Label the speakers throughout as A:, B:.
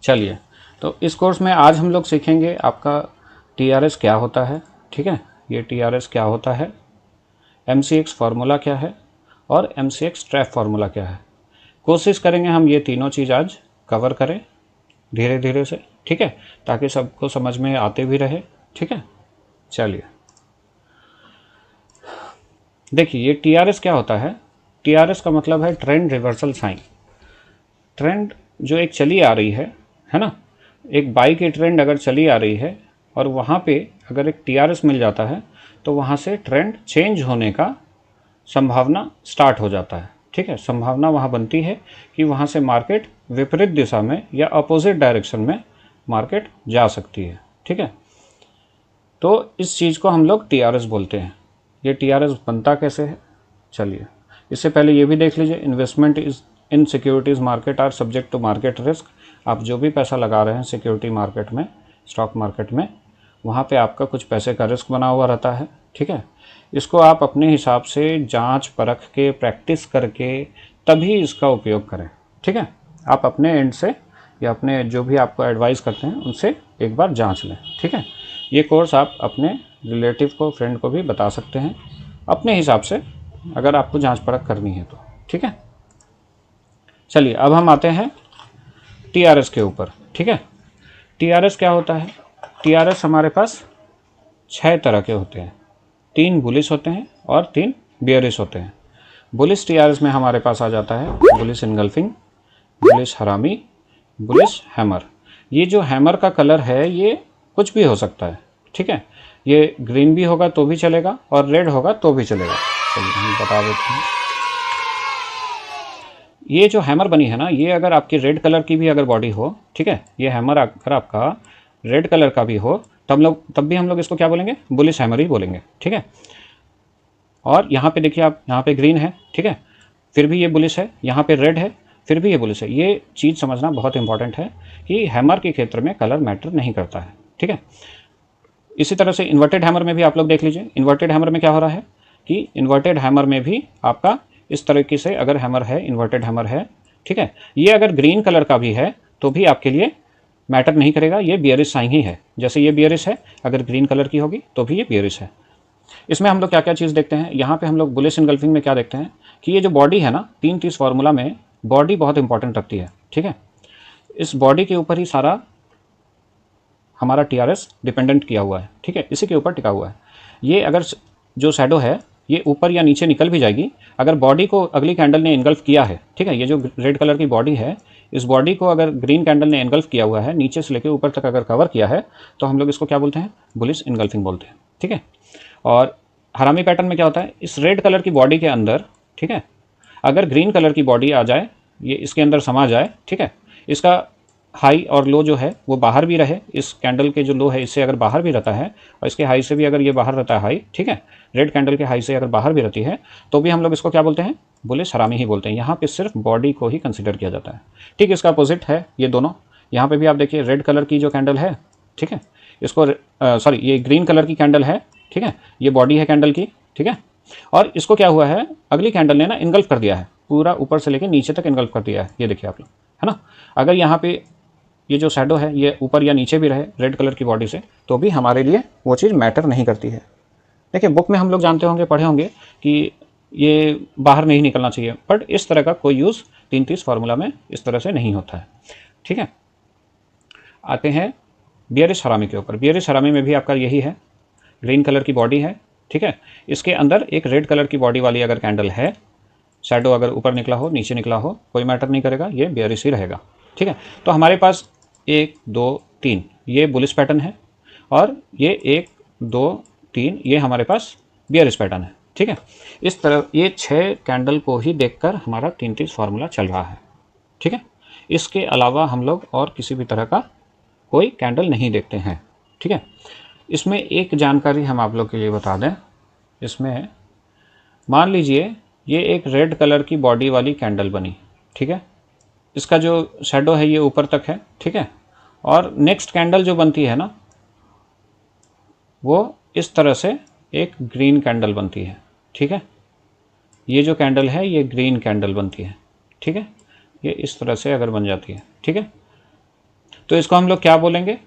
A: चलिए, तो इस कोर्स में आज हम लोग सीखेंगे आपका टीआरएस क्या होता है। ठीक है, ये टीआरएस क्या होता है, एमसीएक्स फार्मूला क्या है और एमसीएक्स ट्रैप फार्मूला क्या है। कोशिश करेंगे हम ये तीनों चीज़ आज कवर करें धीरे धीरे से, ठीक है, ताकि सबको समझ में आते भी रहे। ठीक है, चलिए देखिए ये टीआरएस क्या होता है। टीआरएस का मतलब है ट्रेंड रिवर्सल साइन। ट्रेंड जो एक चली आ रही है ना, एक बाई की ट्रेंड अगर चली आ रही है और वहाँ पे अगर एक टीआरएस मिल जाता है तो वहाँ से ट्रेंड चेंज होने का संभावना स्टार्ट हो जाता है। ठीक है, संभावना वहाँ बनती है कि वहाँ से मार्केट विपरीत दिशा में या अपोजिट डायरेक्शन में मार्केट जा सकती है। ठीक है, तो इस चीज़ को हम लोग टीआरएस बोलते हैं। ये टीआरएस बनता कैसे है, चलिए इससे पहले ये भी देख लीजिए, investment is in securities market are subject to market risk. आप जो भी पैसा लगा रहे हैं सिक्योरिटी मार्केट में, स्टॉक मार्केट में, वहाँ पे आपका कुछ पैसे का रिस्क बना हुआ रहता है। ठीक है, इसको आप अपने हिसाब से जांच परख के प्रैक्टिस करके तभी इसका उपयोग करें। ठीक है, आप अपने एंड से या अपने जो भी आपको एडवाइस करते हैं उनसे एक बार जांच लें। ठीक है, ये कोर्स आप अपने रिलेटिव को, फ्रेंड को भी बता सकते हैं अपने हिसाब से, अगर आपको जांच परख करनी है तो। ठीक है, चलिए अब हम आते हैं टीआरएस के ऊपर। ठीक है, टीआरएस क्या होता है। टीआरएस हमारे पास 6 तरह के होते हैं, 3 बुलिश होते हैं और 3 बियरिश होते हैं। बुलिश टीआरएस में हमारे पास आ जाता है बुलिश इनगल्फिंग, बुलिश हरामी, बुलिश हैमर। ये जो हैमर का कलर है ये कुछ भी हो सकता है। ठीक है, ये ग्रीन भी होगा तो भी चलेगा और रेड होगा तो भी चलेगा। चलिए हम बता देते हैं, ये जो हैमर बनी है ना, ये अगर आपकी रेड कलर की भी अगर बॉडी हो, ठीक है, ये हैमर अगर आपका रेड कलर का भी हो तब भी हम लोग इसको क्या बोलेंगे, बुलिश हैमर ही बोलेंगे। ठीक है, और यहाँ पे देखिए आप, यहाँ पे ग्रीन है, ठीक है, फिर भी ये बुलिश है, यहाँ पे रेड है, फिर भी ये बुलिश है। ये चीज़ समझना बहुत इंपॉर्टेंट है कि हैमर के क्षेत्र में कलर मैटर नहीं करता है। ठीक है, इसी तरह से इन्वर्टेड हैमर में भी आप लोग देख लीजिए, इन्वर्टेड हैमर में क्या हो रहा है कि इन्वर्टेड हैमर में भी आपका इस तरीके से अगर हैमर है, इन्वर्टेड हैमर है, ठीक है, ये अगर ग्रीन कलर का भी है तो भी आपके लिए मैटर नहीं करेगा, ये बियरिश साइन ही है। जैसे ये बियरिश है, अगर ग्रीन कलर की होगी तो भी ये बियरिश है। इसमें हम लोग क्या क्या चीज़ देखते हैं, यहाँ पे हम लोग बुलिश इनगल्फिंग में क्या देखते हैं कि ये जो बॉडी है ना, 3-30 फार्मूला में बॉडी बहुत इंपॉर्टेंट रखती है। ठीक है, इस बॉडी के ऊपर ही सारा हमारा टीआरएस डिपेंडेंट किया हुआ है। ठीक है, इसी के ऊपर टिका हुआ है। ये अगर जो शैडो है ये ऊपर या नीचे निकल भी जाएगी, अगर बॉडी को अगली कैंडल ने इनगल्फ किया है, ठीक है, ये जो रेड कलर की बॉडी है, इस बॉडी को अगर ग्रीन कैंडल ने इनगल्फ किया हुआ है, नीचे से लेकर ऊपर तक अगर कवर किया है, तो हम लोग इसको क्या बोलते हैं, बुलिश इनगल्फिंग बोलते हैं। ठीक है, और हरामी पैटर्न में क्या होता है, इस रेड कलर की बॉडी के अंदर, ठीक है, अगर ग्रीन कलर की बॉडी आ जाए, ये इसके अंदर समा जाए, ठीक है, इसका हाई और लो जो है वो बाहर भी रहे, इस कैंडल के जो लो है इससे अगर बाहर भी रहता है और इसके हाई से भी अगर ये बाहर रहता है हाई, ठीक है, रेड कैंडल के हाई से अगर बाहर भी रहती है तो भी हम लोग इसको क्या बोलते हैं, बुलिश हरामी ही बोलते हैं। यहाँ पे सिर्फ बॉडी को ही कंसिडर किया जाता है। ठीक, इसका अपोजिट है ये दोनों। यहाँ पे भी आप देखिए रेड कलर की जो कैंडल है, ठीक है, इसको सॉरी ये ग्रीन कलर की कैंडल है, ठीक है, ये बॉडी है कैंडल की, ठीक है, और इसको क्या हुआ है, अगली कैंडल ने ना इनगल्फ कर दिया है, पूरा ऊपर से लेकर नीचे तक इनगल्फ कर दिया है। ये देखिए आप लोग, है ना, अगर यहाँ पे ये जो शैडो है ये ऊपर या नीचे भी रहे रेड कलर की बॉडी से तो भी हमारे लिए वो चीज़ मैटर नहीं करती है। देखिए बुक में हम लोग जानते होंगे, पढ़े होंगे कि ये बाहर नहीं निकलना चाहिए, बट इस तरह का कोई यूज़ 3-30 फार्मूला में इस तरह से नहीं होता है। ठीक है, आते हैं बियरिश हरामी के ऊपर। बियरिश हरामी में भी आपका यही है, ग्रीन कलर की बॉडी है, ठीक है, इसके अंदर एक रेड कलर की बॉडी वाली अगर कैंडल है, शैडो अगर ऊपर निकला हो नीचे निकला हो कोई मैटर नहीं करेगा, ये बियरिश ही रहेगा। ठीक है, तो हमारे पास 1 2 3 ये बुलिश पैटर्न है और ये 1 2 3 ये हमारे पास बियरिश पैटर्न है। ठीक है, इस तरह ये 6 कैंडल को ही देखकर हमारा 3-3 फार्मूला चल रहा है। ठीक है, इसके अलावा हम लोग और किसी भी तरह का कोई कैंडल नहीं देखते हैं। ठीक है, इसमें एक जानकारी हम आप लोग के लिए बता दें, इसमें मान लीजिए ये एक रेड कलर की बॉडी वाली कैंडल बनी, ठीक है, इसका जो शैडो है ये ऊपर तक है, ठीक है, और नेक्स्ट कैंडल जो बनती है ना वो इस तरह से एक ग्रीन कैंडल बनती है। ठीक है, ये जो कैंडल है ये ग्रीन कैंडल बनती है। ठीक है, ये इस तरह से अगर बन जाती है, ठीक है, तो इसको हम लोग क्या बोलेंगे,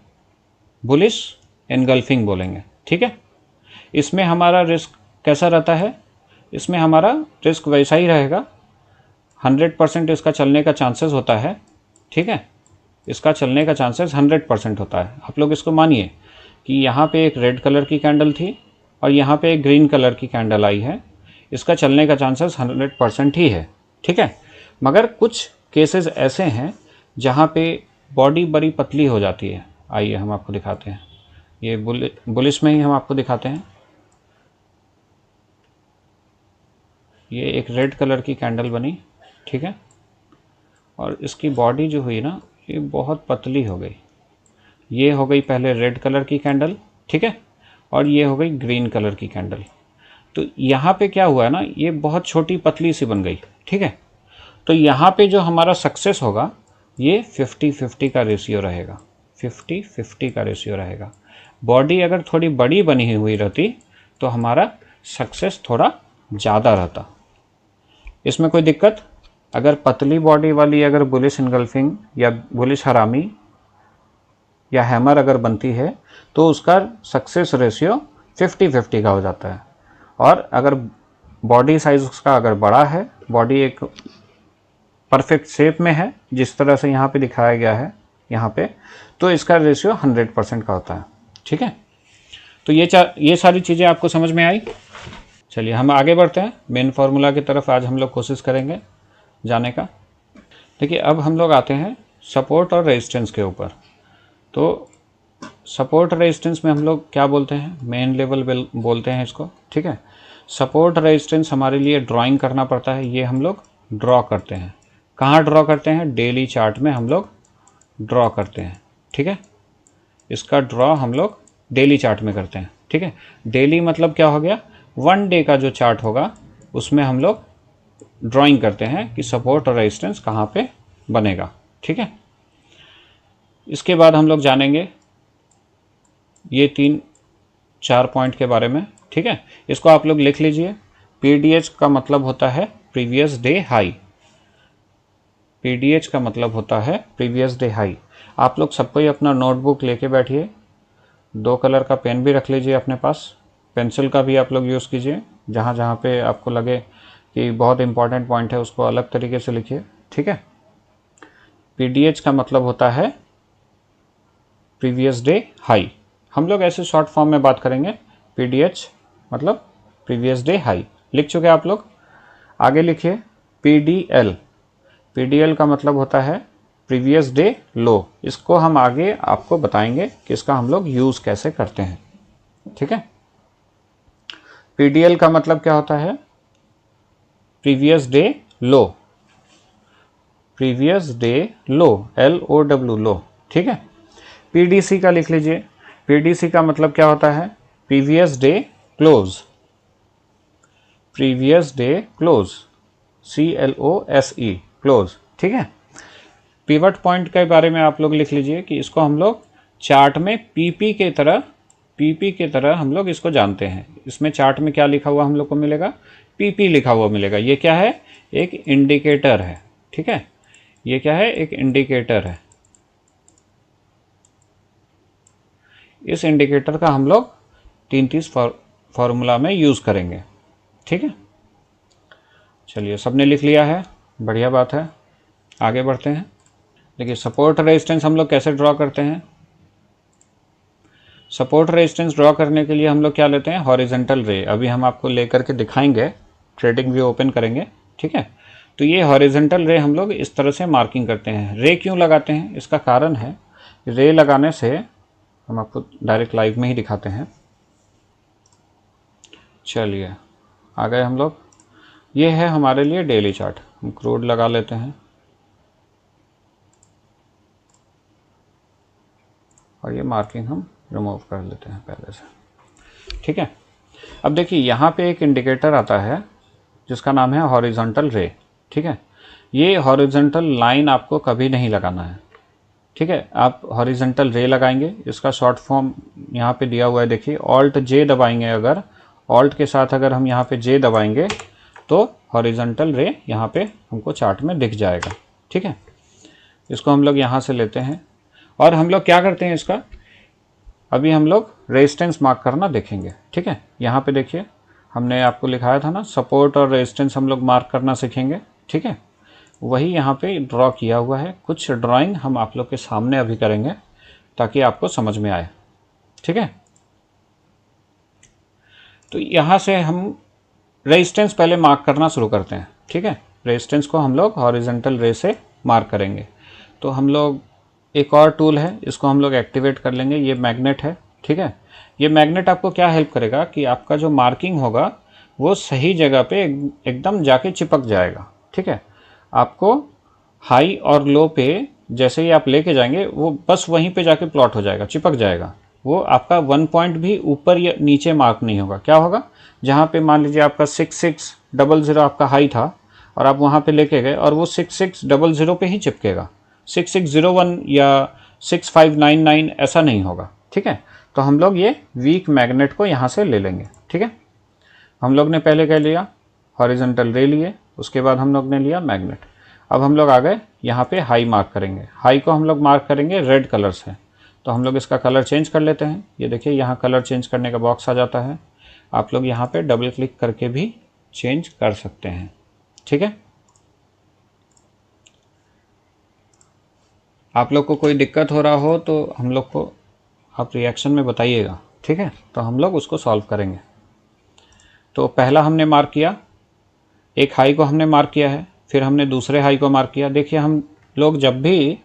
A: बुलिश एनगल्फिंग बोलेंगे, ठीक है। इसमें हमारा रिस्क कैसा रहता है, इसमें हमारा रिस्क वैसा ही रहेगा, 100% इसका चलने का चांसेस होता है, ठीक है। इसका चलने का चांसेस 100% होता है। आप लोग इसको मानिए कि यहाँ पे एक रेड कलर की कैंडल थी और यहाँ पे एक ग्रीन कलर की कैंडल आई है, इसका चलने का चांसेस 100% ही है, ठीक है। मगर कुछ केसेस ऐसे हैं जहाँ पे बॉडी बड़ी पतली हो जाती है। आइए हम आपको दिखाते हैं, ये बुलिश में ही हम आपको दिखाते हैं। ये एक रेड कलर की कैंडल बनी, ठीक है, और इसकी बॉडी जो हुई ना ये बहुत पतली हो गई। ये हो गई पहले रेड कलर की कैंडल, ठीक है, और ये हो गई ग्रीन कलर की कैंडल। तो यहाँ पे क्या हुआ है ना, ये बहुत छोटी पतली सी बन गई, ठीक है। तो यहाँ पे जो हमारा सक्सेस होगा ये 50-50 का रेशियो रहेगा, 50-50 का रेशियो रहेगा। बॉडी अगर थोड़ी बड़ी बनी हुई रहती तो हमारा सक्सेस थोड़ा ज़्यादा रहता। इसमें कोई दिक्कत, अगर पतली बॉडी वाली अगर बुलिश एनगल्फिंग या बुलिश हरामी या हैमर अगर बनती है तो उसका सक्सेस रेशियो 50-50 का हो जाता है। और अगर बॉडी साइज उसका अगर बड़ा है, बॉडी एक परफेक्ट शेप में है जिस तरह से यहाँ पे दिखाया गया है यहाँ पे, तो इसका रेशियो 100% का होता है, ठीक है। तो ये सारी चीज़ें आपको समझ में आई। चलिए हम आगे बढ़ते हैं, मेन फार्मूला की तरफ आज हम लोग कोशिश करेंगे जाने का। देखिए अब हम लोग आते हैं सपोर्ट और रेजिस्टेंस के ऊपर। तो सपोर्ट रेजिस्टेंस में हम लोग क्या बोलते हैं, मेन लेवल बोलते हैं इसको, ठीक है। सपोर्ट रेजिस्टेंस हमारे लिए ड्राइंग करना पड़ता है, ये हम लोग ड्रॉ करते हैं। कहाँ ड्रॉ करते हैं, डेली चार्ट में हम लोग ड्रॉ करते हैं, ठीक है। इसका ड्रॉ हम लोग डेली चार्ट में करते हैं, ठीक है। डेली मतलब क्या हो गया, 1 डे का जो चार्ट होगा उसमें हम लोग ड्राइंग करते हैं कि सपोर्ट और रेजिस्टेंस कहाँ पे बनेगा, ठीक है। इसके बाद हम लोग जानेंगे ये 3-4 पॉइंट के बारे में, ठीक है। इसको आप लोग लिख लीजिए। पीडीएच का मतलब होता है प्रीवियस डे हाई, पीडीएच का मतलब होता है प्रीवियस डे हाई। आप लोग सबको ही अपना नोटबुक लेके बैठिए, 2 कलर का पेन भी रख लीजिए अपने पास, पेंसिल का भी आप लोग यूज़ कीजिए, जहाँ जहाँ पे आपको लगे कि बहुत इंपॉर्टेंट पॉइंट है उसको अलग तरीके से लिखिए, ठीक है। पीडीएच का मतलब होता है प्रीवियस डे हाई। हम लोग ऐसे शॉर्ट फॉर्म में बात करेंगे, पीडीएच मतलब प्रीवियस डे हाई। लिख चुके आप लोग, आगे लिखिए पीडीएल। पीडीएल का मतलब होता है प्रीवियस डे लो। इसको हम आगे आपको बताएंगे कि इसका हम लोग यूज़ कैसे करते हैं, ठीक है। पीडीएल का मतलब क्या होता है, प्रीवियस डे लो, प्रीवियस डे लो, LOW लो, ठीक है। पीडीसी का लिख लीजिए, पीडीसी का मतलब क्या होता है, previous day close, previous day close, CLOSE close, ठीक है। पिवट पॉइंट के बारे में आप लोग लिख लीजिए कि इसको हम लोग चार्ट में पीपी के तरह हम लोग इसको जानते हैं। इसमें चार्ट में क्या लिखा हुआ हम लोग को मिलेगा, पीपी लिखा हुआ मिलेगा। ये क्या है, एक इंडिकेटर है, ठीक है। ये क्या है, एक इंडिकेटर है। इस इंडिकेटर का हम लोग 3-3 फार्मूला में यूज़ करेंगे, ठीक है। चलिए सबने लिख लिया है, बढ़िया बात है, आगे बढ़ते हैं। देखिए सपोर्ट रेजिस्टेंस हम लोग कैसे ड्रॉ करते हैं। सपोर्ट रेजिस्टेंस ड्रॉ करने के लिए हम लोग क्या लेते हैं, हॉरिजॉन्टल रे। अभी हम आपको लेकर के दिखाएंगे, ट्रेडिंग व्यू ओपन करेंगे, ठीक है। तो ये हॉरिजॉन्टल रे हम लोग इस तरह से मार्किंग करते हैं। रे क्यों लगाते हैं, इसका कारण है, रे लगाने से हम आपको डायरेक्ट लाइव में ही दिखाते हैं। चलिए आ गए हम लोग, ये है हमारे लिए डेली चार्ट। हम क्रूड लगा लेते हैं और ये मार्किंग हम रिमूव कर लेते हैं पहले से, ठीक है। अब देखिए यहाँ पे एक इंडिकेटर आता है जिसका नाम है हॉरिजॉन्टल रे, ठीक है। ये हॉरिजॉन्टल लाइन आपको कभी नहीं लगाना है, ठीक है। आप हॉरिजॉन्टल रे लगाएंगे, इसका शॉर्ट फॉर्म यहाँ पे दिया हुआ है, देखिए ऑल्ट जे दबाएंगे। अगर ऑल्ट के साथ अगर हम यहाँ पे जे दबाएंगे तो हॉरिजॉन्टल रे यहाँ पे हमको चार्ट में दिख जाएगा, ठीक है। इसको हम लोग यहाँ से लेते हैं और हम लोग क्या करते हैं इसका, अभी हम लोग रेजिस्टेंस मार्क करना देखेंगे, ठीक है। यहाँ पे देखिए हमने आपको लिखाया था ना, सपोर्ट और रेजिस्टेंस हम लोग मार्क करना सीखेंगे, ठीक है। वही यहाँ पे ड्रॉ किया हुआ है, कुछ ड्राइंग हम आप लोग के सामने अभी करेंगे ताकि आपको समझ में आए, ठीक है। तो यहाँ से हम रेजिस्टेंस पहले मार्क करना शुरू करते हैं, ठीक है। रेजिस्टेंस को हम लोग हॉरिजॉन्टल रे से मार्क करेंगे। तो हम लोग एक और टूल है, इसको हम लोग एक्टिवेट कर लेंगे, ये मैग्नेट है, ठीक है। ये मैग्नेट आपको क्या हेल्प करेगा कि आपका जो मार्किंग होगा वो सही जगह पे एकदम जाके चिपक जाएगा, ठीक है। आपको हाई और लो पे जैसे ही आप लेके जाएंगे वो बस वहीं पे जाके प्लॉट हो जाएगा, चिपक जाएगा। वो आपका 1 पॉइंट भी ऊपर या नीचे मार्क नहीं होगा। क्या होगा, जहाँ पे मान लीजिए आपका 6600 आपका हाई था और आप वहाँ पे लेके गए और वो 6600 पे ही चिपकेगा, 6601 या 6599 ऐसा नहीं होगा, ठीक है। तो हम लोग ये वीक मैग्नेट को यहाँ से ले लेंगे, ठीक है। हम लोग ने पहले क्या लिया, हॉरिजॉन्टल रे लिए, उसके बाद हम लोग ने लिया मैग्नेट। अब हम लोग आ गए यहाँ पे हाई मार्क करेंगे। हाई को हम लोग मार्क करेंगे रेड कलर से। तो हम लोग इसका कलर चेंज कर लेते हैं। ये देखिए यहाँ कलर चेंज करने का बॉक्स आ जाता है, आप लोग यहाँ पे डबल क्लिक करके भी चेंज कर सकते हैं, ठीक है। आप लोग को कोई दिक्कत हो रहा हो तो हम लोग को आप रिएक्शन में बताइएगा, ठीक है। तो हम लोग उसको सॉल्व करेंगे। तो पहला हमने मार्क किया, एक हाई को हमने मार्क किया है, फिर हमने दूसरे हाई को मार्क किया। देखिए हम लोग जब भी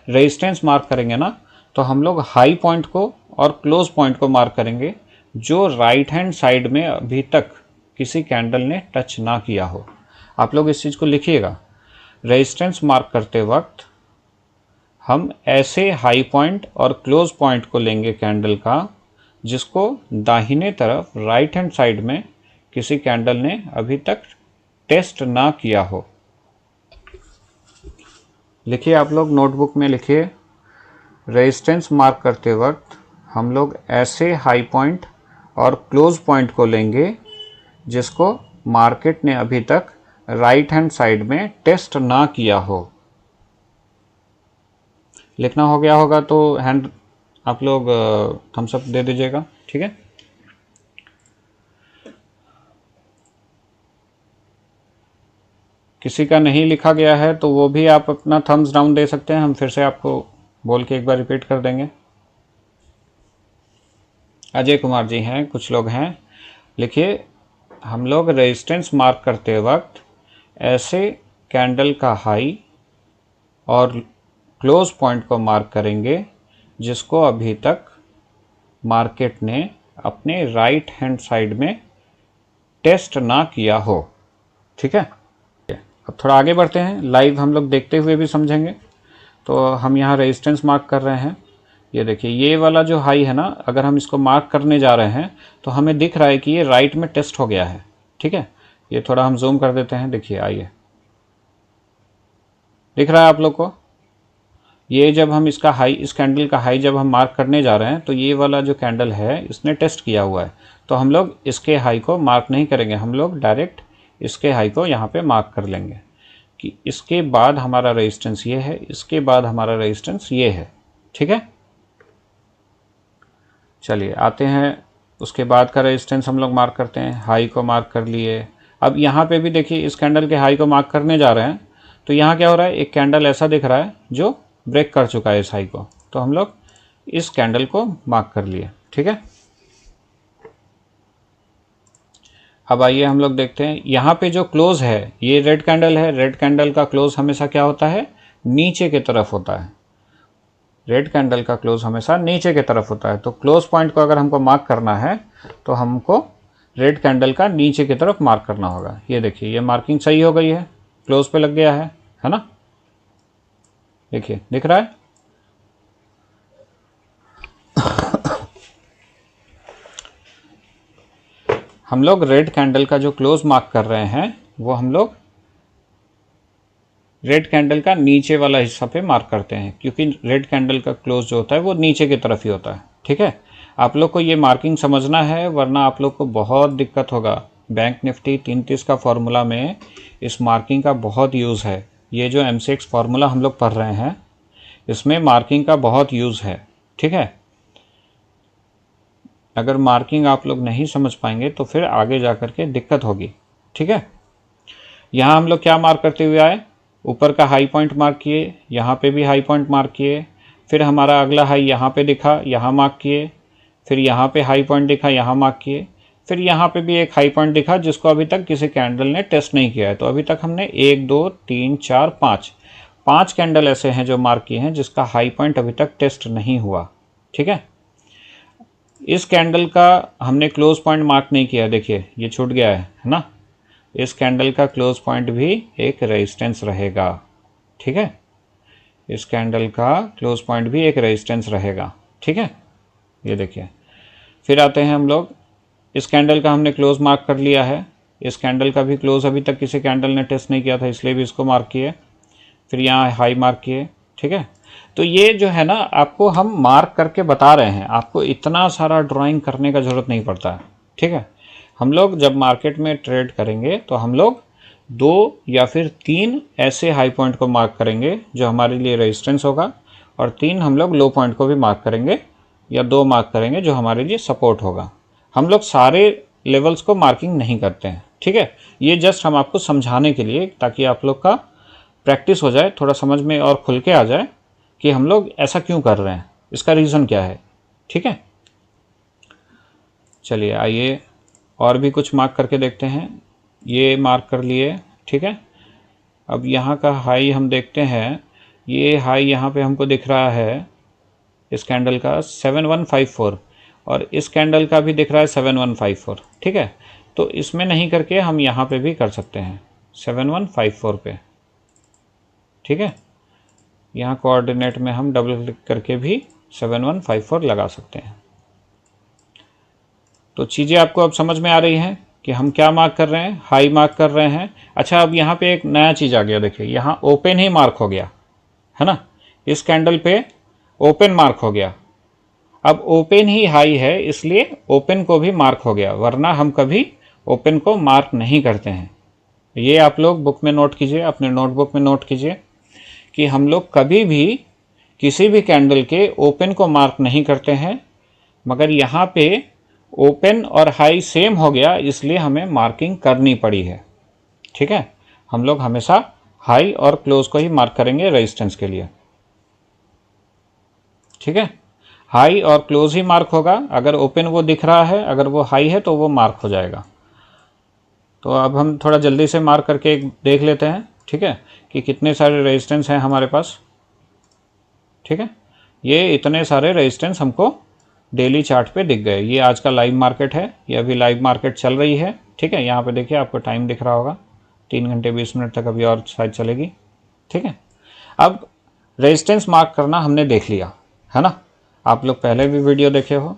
A: रेजिस्टेंस मार्क करेंगे ना, तो हम लोग हाई पॉइंट को और क्लोज पॉइंट को मार्क करेंगे जो राइट हैंड साइड में अभी तक किसी कैंडल ने टच ना किया हो। आप लोग इस चीज़ को लिखिएगा। रेजिस्टेंस मार्क करते वक्त हम ऐसे हाई पॉइंट और क्लोज पॉइंट को लेंगे कैंडल का जिसको दाहिने तरफ राइट हैंड साइड में किसी कैंडल ने अभी तक टेस्ट ना किया हो। लिखिए, आप लोग नोटबुक में लिखिए, रेजिस्टेंस मार्क करते वक्त हम लोग ऐसे हाई पॉइंट और क्लोज पॉइंट को लेंगे जिसको मार्केट ने अभी तक राइट हैंड साइड में टेस्ट ना किया हो। लिखना हो गया होगा तो हैंड आप लोग थम्स अप दे दीजिएगा, ठीक है। किसी का नहीं लिखा गया है तो वो भी आप अपना थम्स डाउन दे सकते हैं। हम फिर से आपको बोल के एक बार रिपीट कर देंगे। अजय कुमार जी हैं, कुछ लोग हैं। लिखिए, हम लोग रेजिस्टेंस मार्क करते वक्त ऐसे कैंडल का हाई और क्लोज पॉइंट को मार्क करेंगे जिसको अभी तक मार्केट ने अपने राइट हैंड साइड में टेस्ट ना किया हो, ठीक है। अब थोड़ा आगे बढ़ते हैं, लाइव हम लोग देखते हुए भी समझेंगे। तो हम यहाँ रेजिस्टेंस मार्क कर रहे हैं। ये देखिए, ये वाला जो हाई है ना, अगर हम इसको मार्क करने जा रहे हैं तो हमें दिख रहा है कि ये राइट में टेस्ट हो गया है, ठीक है। ये थोड़ा हम जूम कर देते हैं, देखिए आइए, दिख रहा है आप लोग को। ये जब हम इसका हाई, इस कैंडल का हाई जब हम मार्क करने जा रहे हैं तो ये वाला जो कैंडल है इसने टेस्ट किया हुआ है। तो हम लोग इसके हाई को मार्क नहीं करेंगे, हम लोग डायरेक्ट इसके हाई को यहाँ पे मार्क कर लेंगे कि इसके बाद हमारा रेजिस्टेंस ये है, इसके बाद हमारा रेजिस्टेंस ये है, ठीक है। चलिए आते हैं, उसके बाद का रेजिस्टेंस हम लोग मार्क करते हैं। हाई को मार्क कर लिए। अब यहाँ पे भी देखिए, इस कैंडल के हाई को मार्क करने जा रहे हैं तो यहाँ क्या हो रहा है, एक कैंडल ऐसा दिख रहा है जो ब्रेक कर चुका है इस हाई को। तो हम लोग इस कैंडल को मार्क कर लिए, ठीक है। अब आइए हम लोग देखते हैं, यहाँ पे जो क्लोज है ये रेड कैंडल है। रेड कैंडल का क्लोज हमेशा क्या होता है, नीचे की तरफ होता है। रेड कैंडल का क्लोज हमेशा नीचे की तरफ होता है। तो क्लोज पॉइंट को अगर हमको मार्क करना है तो हमको रेड कैंडल का नीचे की तरफ मार्क करना होगा। ये देखिए, ये मार्किंग सही हो गई है, क्लोज पे लग गया है ना। देखिए, दिख रहा है। हम लोग रेड कैंडल का जो क्लोज मार्क कर रहे हैं वो हम लोग रेड कैंडल का नीचे वाला हिस्सा पे मार्क करते हैं, क्योंकि रेड कैंडल का क्लोज जो होता है वो नीचे की तरफ ही होता है, ठीक है। आप लोग को ये मार्किंग समझना है, वरना आप लोग को बहुत दिक्कत होगा। बैंक निफ्टी 330 का फॉर्मूला में इस मार्किंग का बहुत यूज़ है। ये जो M6 फार्मूला हम लोग पढ़ रहे हैं, इसमें मार्किंग का बहुत यूज़ है, ठीक है। अगर मार्किंग आप लोग नहीं समझ पाएंगे तो फिर आगे जा कर के दिक्कत होगी, ठीक है। यहाँ हम लोग क्या मार्क करते हुए आए, ऊपर का हाई पॉइंट मार्क किए, यहाँ पे भी हाई पॉइंट मार्क किए, फिर हमारा अगला हाई यहाँ पे दिखा, यहाँ मार्क किए, फिर यहाँ पे हाई पॉइंट दिखा, यहाँ मार्क किए, फिर यहाँ पे भी एक हाई पॉइंट दिखा जिसको अभी तक किसी कैंडल ने टेस्ट नहीं किया है। तो अभी तक हमने 1 2 3 4 5 कैंडल ऐसे हैं जो मार्क किए हैं जिसका हाई पॉइंट अभी तक टेस्ट नहीं हुआ, ठीक है। इस कैंडल का हमने क्लोज पॉइंट मार्क नहीं किया, देखिए ये छूट गया है ना। इस कैंडल का क्लोज पॉइंट भी एक रेजिस्टेंस रहेगा, ठीक है। इस कैंडल का क्लोज पॉइंट भी एक रेजिस्टेंस रहेगा, ठीक है। ये देखिए, फिर आते हैं हम लोग, इस कैंडल का हमने क्लोज मार्क कर लिया है, इस कैंडल का भी क्लोज अभी तक किसी कैंडल ने टेस्ट नहीं किया था इसलिए भी इसको मार्क किए, फिर यहाँ हाई मार्क किए, ठीक है। तो ये जो है ना, आपको हम मार्क करके बता रहे हैं, आपको इतना सारा ड्राइंग करने का ज़रूरत नहीं पड़ता है, ठीक है। हम लोग जब मार्केट में ट्रेड करेंगे तो हम लोग 2 या फिर 3 ऐसे हाई पॉइंट को मार्क करेंगे जो हमारे लिए रेजिस्टेंस होगा, और 3 हम लोग लो पॉइंट को भी मार्क करेंगे, या 2 मार्क करेंगे जो हमारे लिए सपोर्ट होगा। हम लोग सारे लेवल्स को मार्किंग नहीं करते हैं, ठीक है। ये जस्ट हम आपको समझाने के लिए, ताकि आप लोग का प्रैक्टिस हो जाए, थोड़ा समझ में और खुल के आ जाए कि हम लोग ऐसा क्यों कर रहे हैं, इसका रीज़न क्या है, ठीक है। चलिए आइए और भी कुछ मार्क करके देखते हैं। ये मार्क कर लिए, ठीक है। अब यहाँ का हाई हम देखते हैं, ये हाई यहाँ पे हमको दिख रहा है इस कैंडल का 7154, और इस कैंडल का भी दिख रहा है 7154, ठीक है। तो इसमें नहीं करके हम यहाँ पे भी कर सकते हैं 7154 पे, ठीक है। यहाँ कोऑर्डिनेट में हम डबल क्लिक करके भी 7154 लगा सकते हैं। तो चीज़ें आपको अब समझ में आ रही हैं कि हम क्या मार्क कर रहे हैं, हाई मार्क कर रहे हैं। अच्छा, अब यहाँ पे एक नया चीज़ आ गया, देखिए यहाँ ओपन ही मार्क हो गया है ना, इस कैंडल पे ओपन मार्क हो गया। अब ओपन ही हाई है इसलिए ओपन को भी मार्क हो गया, वरना हम कभी ओपन को मार्क नहीं करते हैं। ये आप लोग बुक में नोट कीजिए, अपने नोटबुक में नोट कीजिए कि हम लोग कभी भी किसी भी कैंडल के ओपन को मार्क नहीं करते हैं, मगर यहाँ पे ओपन और हाई सेम हो गया इसलिए हमें मार्किंग करनी पड़ी है, ठीक है। हम लोग हमेशा हाई और क्लोज को ही मार्क करेंगे रेजिस्टेंस के लिए, ठीक है। हाई और क्लोज ही मार्क होगा, अगर ओपन वो दिख रहा है, अगर वो हाई है तो वो मार्क हो जाएगा। तो अब हम थोड़ा जल्दी से मार्क करके देख लेते हैं, ठीक है, कि कितने सारे रेजिस्टेंस हैं हमारे पास, ठीक है। ये इतने सारे रेजिस्टेंस हमको डेली चार्ट पे दिख गए। ये आज का लाइव मार्केट है, ये अभी लाइव मार्केट चल रही है, ठीक है। यहाँ पे देखिए आपको टाइम दिख रहा होगा, 3 घंटे 20 मिनट तक अभी और शायद चलेगी, ठीक है। अब रेजिस्टेंस मार्क करना हमने देख लिया है ना, आप लोग पहले भी वीडियो देखे हो,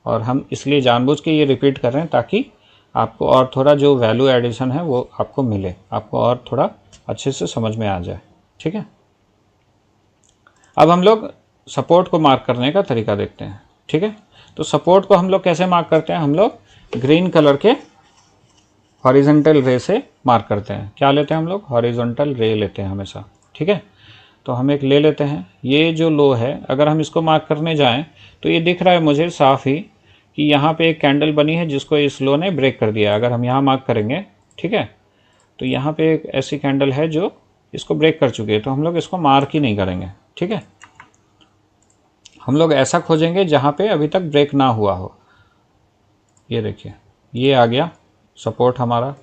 A: और हम इसलिए जानबूझ के ये रिपीट कर रहे हैं ताकि आपको और थोड़ा जो वैल्यू एडिशन है वो आपको मिले, आपको और थोड़ा अच्छे से समझ में आ जाए, ठीक है। अब हम लोग सपोर्ट को मार्क करने का तरीका देखते हैं, ठीक है। तो सपोर्ट को हम लोग कैसे मार्क करते हैं, हम लोग ग्रीन कलर के हॉरिजॉन्टल रे से मार्क करते हैं। क्या लेते हैं हम लोग, हॉरिजॉन्टल रे लेते हैं हमेशा, ठीक है। तो हम एक ले लेते हैं, ये जो लो है, अगर हम इसको मार्क करने जाएं तो ये दिख रहा है मुझे साफ ही कि यहाँ पे एक कैंडल बनी है जिसको इस लो ने ब्रेक कर दिया। अगर हम यहाँ मार्क करेंगे, ठीक है, तो यहाँ पे एक ऐसी कैंडल है जो इसको ब्रेक कर चुकी है, तो हम लोग इसको मार्क ही नहीं करेंगे, ठीक है। हम लोग ऐसा खोजेंगे जहाँ पे अभी तक ब्रेक ना हुआ हो। ये देखिए, ये आ गया सपोर्ट हमारा,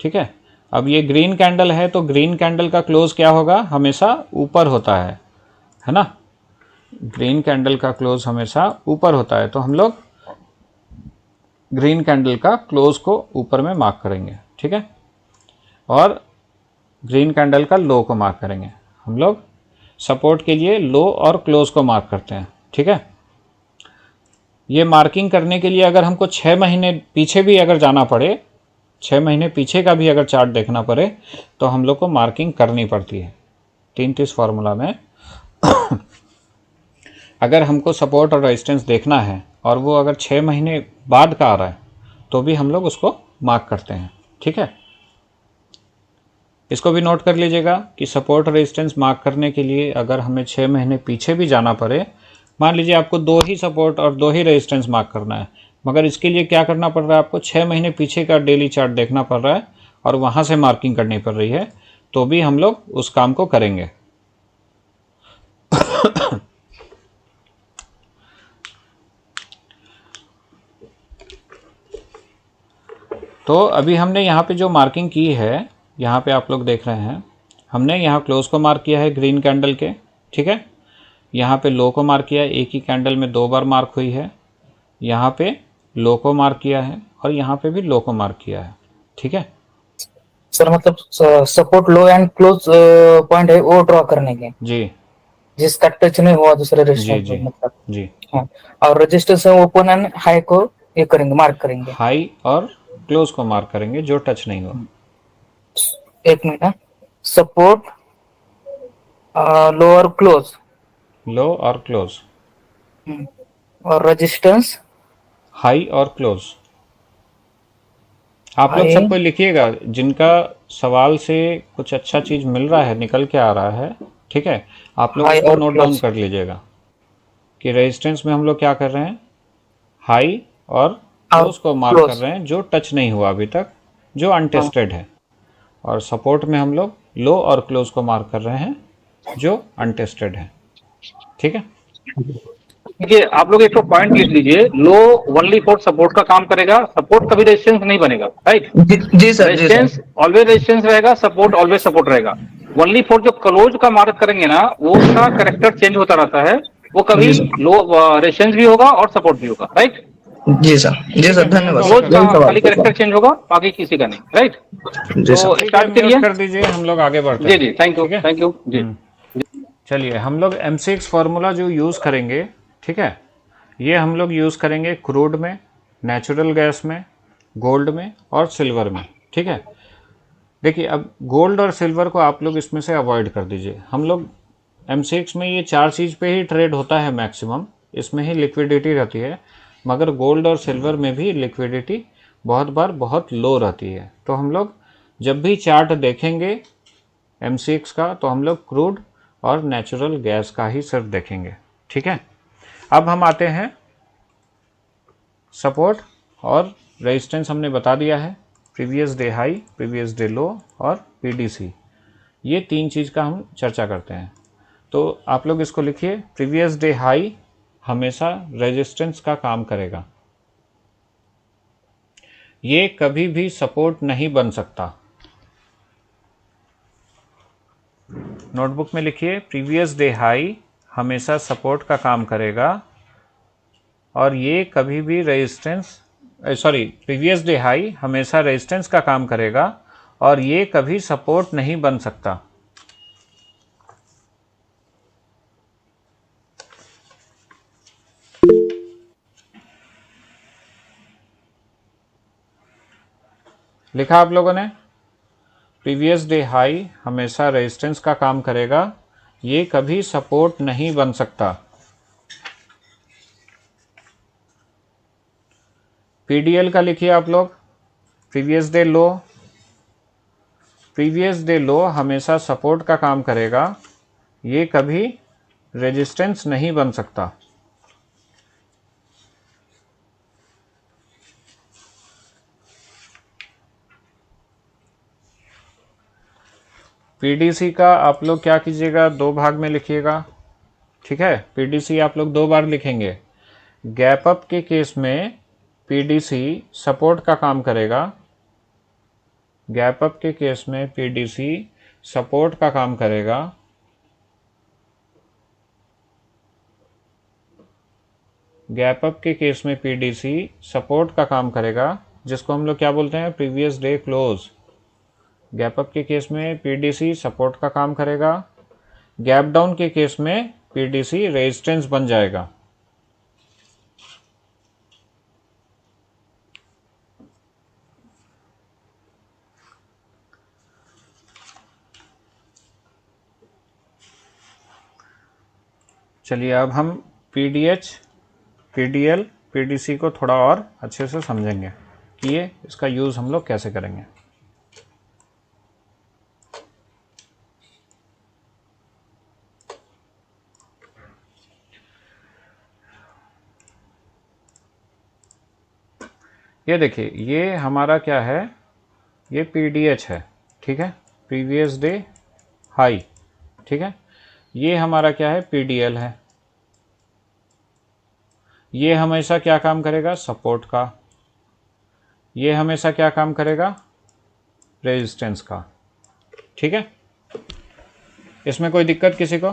A: ठीक है। अब ये ग्रीन कैंडल है तो ग्रीन कैंडल का क्लोज क्या होगा, हमेशा ऊपर होता है ना। ग्रीन कैंडल का क्लोज हमेशा ऊपर होता है, तो हम लोग ग्रीन कैंडल का क्लोज को ऊपर में मार्क करेंगे, ठीक है। और ग्रीन कैंडल का लो को मार्क करेंगे। हम लोग सपोर्ट के लिए लो और क्लोज को मार्क करते हैं, ठीक है। ये मार्किंग करने के लिए अगर हमको 6 महीने पीछे भी अगर जाना पड़े, 6 महीने पीछे का भी अगर चार्ट देखना पड़े, तो हम लोग को मार्किंग करनी पड़ती है 33 फार्मूला में। अगर हमको सपोर्ट और रेजिस्टेंस देखना है और वो अगर 6 महीने बाद का आ रहा है तो भी हम लोग उसको मार्क करते हैं, ठीक है। इसको भी नोट कर लीजिएगा कि सपोर्ट रेजिस्टेंस मार्क करने के लिए अगर हमें 6 महीने पीछे भी जाना पड़े, मान लीजिए आपको 2 ही सपोर्ट और 2 ही रेजिस्टेंस मार्क करना है, मगर इसके लिए क्या करना पड़ रहा है, आपको 6 महीने पीछे का डेली चार्ट देखना पड़ रहा है और वहाँ से मार्किंग करनी पड़ रही है, तो भी हम लोग उस काम को करेंगे। तो अभी हमने यहाँ पे जो मार्किंग की है, यहाँ पे आप लोग देख रहे हैं, हमने यहाँ क्लोज को मार्क किया है ग्रीन कैंडल के, ठीक है। यहाँ पे लो को मार्क किया है, एक ही कैंडल में 2 बार मार्क हुई है। यहाँ पे लो को मार्क किया है और यहाँ पे भी लो को मार्क किया है, ठीक है।
B: सर मतलब support low and close point है वो ड्रॉ करने के
A: जी
B: जिसका टच नहीं हुआ दूसरे
A: जी
B: रेजिस्टेंस
A: जी
B: में, मतलब।
A: जी।
B: हाँ, और रेजिस्टेंस है ओपन एंड हाई को ये करेंगे, मार्क करेंगे।
A: हाई और क्लोज को मार्क करेंगे जो टच नहीं हुआ।
B: एक मिनट, सपोर्ट लो और क्लोज,
A: लो और क्लोज,
B: और रेजिस्टेंस
A: हाई और क्लोज। आप लोग
B: हाई
A: सबको लिखिएगा, जिनका सवाल से कुछ अच्छा चीज़ मिल रहा है, निकल के आ रहा है, ठीक है, आप लोग
B: हाई
A: उसको
B: और
A: नोट डाउन
B: क्लोज।
A: कर लीजिएगा कि रेजिस्टेंस में हम लोग क्या कर रहे हैं, हाई और क्लोज को मार्क कर रहे हैं जो टच नहीं हुआ अभी तक, जो अनटेस्टेड है। और सपोर्ट में हम लोग लो और क्लोज को मार्क कर रहे हैं जो अनटेस्टेड है, ठीक है।
C: देखिए आप लोग एक तो पॉइंट लिख लीजिए, लो ओनली फॉर सपोर्ट का काम करेगा, सपोर्ट कभी रेजिस्टेंस नहीं बनेगा, राइट।
B: जी सर, जी सर।
C: रेजिस्टेंस ऑलवेज रेजिस्टेंस रहेगा, सपोर्ट ऑलवेज सपोर्ट रहेगा। ओनली फॉर जो क्लोज का मार्क करेंगे ना, वो उसका करेक्टर चेंज होता रहता है, वो कभी लो रेजिस्टेंस भी होगा और सपोर्ट भी होगा, राइट।
B: जी सर, जी सर, धन्यवाद।
C: क्लोज का
B: यही सवाल
C: खाली करेक्टर चेंज होगा, बाकी किसी का नहीं, राइट।
B: जी सर।
C: तो
A: ठीक है,
C: स्टार्ट
A: म्यूट
C: करिए।
A: कर दीजिए, हम लोग आगे बढ़ते
C: जी
A: हैं।
C: जी, थैंक यू,
A: ठीक है,
C: थैंक यू जी।
A: चलिए हम लोग M6 फार्मूला जो यूज़ करेंगे, ठीक है, ये हम लोग यूज़ करेंगे क्रूड में, नेचुरल गैस में, गोल्ड में और सिल्वर में, ठीक है। देखिए अब गोल्ड और सिल्वर को आप लोग इसमें से अवॉइड कर दीजिए। हम लोग M6 में ये 4 चीज़ पे ही ट्रेड होता है मैक्सिमम, इसमें ही लिक्विडिटी रहती है, मगर गोल्ड और सिल्वर में भी लिक्विडिटी बहुत बार बहुत लो रहती है। तो हम लोग जब भी चार्ट देखेंगे M6 का, तो हम लोग क्रूड और नेचुरल गैस का ही सिर्फ देखेंगे, ठीक है। अब हम आते हैं सपोर्ट और रेजिस्टेंस, हमने बता दिया है, previous day high, previous day लो और पीडीसी, ये 3 चीज़ का हम चर्चा करते हैं। तो आप लोग इसको लिखिए, प्रीवियस डे हाई हमेशा रेजिस्टेंस का काम करेगा, ये कभी भी सपोर्ट नहीं बन सकता। नोटबुक में लिखिए, प्रीवियस डे हाई हमेशा सपोर्ट का काम करेगा और ये कभी भी प्रीवियस डे हाई हमेशा रेजिस्टेंस का काम करेगा और ये कभी सपोर्ट नहीं बन सकता। लिखा आप लोगों ने, प्रीवियस डे हाई हमेशा रेजिस्टेंस का काम करेगा, ये कभी सपोर्ट नहीं बन सकता। पीडीएल का लिखिए आप लोग, प्रीवियस डे लो, प्रीवियस डे लो हमेशा सपोर्ट का काम करेगा, ये कभी रेजिस्टेंस नहीं बन सकता। पीडीसी का आप लोग क्या कीजिएगा, 2 भाग में लिखिएगा, ठीक है। पीडीसी आप लोग 2 बार लिखेंगे। गैप अप के केस में पीडीसी सपोर्ट का काम करेगा, गैप अप के केस में पीडीसी सपोर्ट का काम करेगा, गैप अप के केस में पीडीसी सपोर्ट का काम करेगा, जिसको हम लोग क्या बोलते हैं, previous day close. Gap up के केस में पीडीसी सपोर्ट का काम करेगा, गैप डाउन के केस में पीडीसी रेजिस्टेंस बन जाएगा। चलिए अब हम पीडीएच, पीडीएल, पीडीसी को थोड़ा और अच्छे से समझेंगे कि ये इसका यूज़ हम लोग कैसे करेंगे। ये देखिए ये हमारा क्या है, ये PDH है, ठीक है, प्रीवियस डे हाई, ठीक है। ये हमारा क्या है, PDL है। ये हमेशा क्या काम करेगा, सपोर्ट का। ये हमेशा क्या काम करेगा, रेजिस्टेंस का, ठीक है। इसमें कोई दिक्कत किसी को?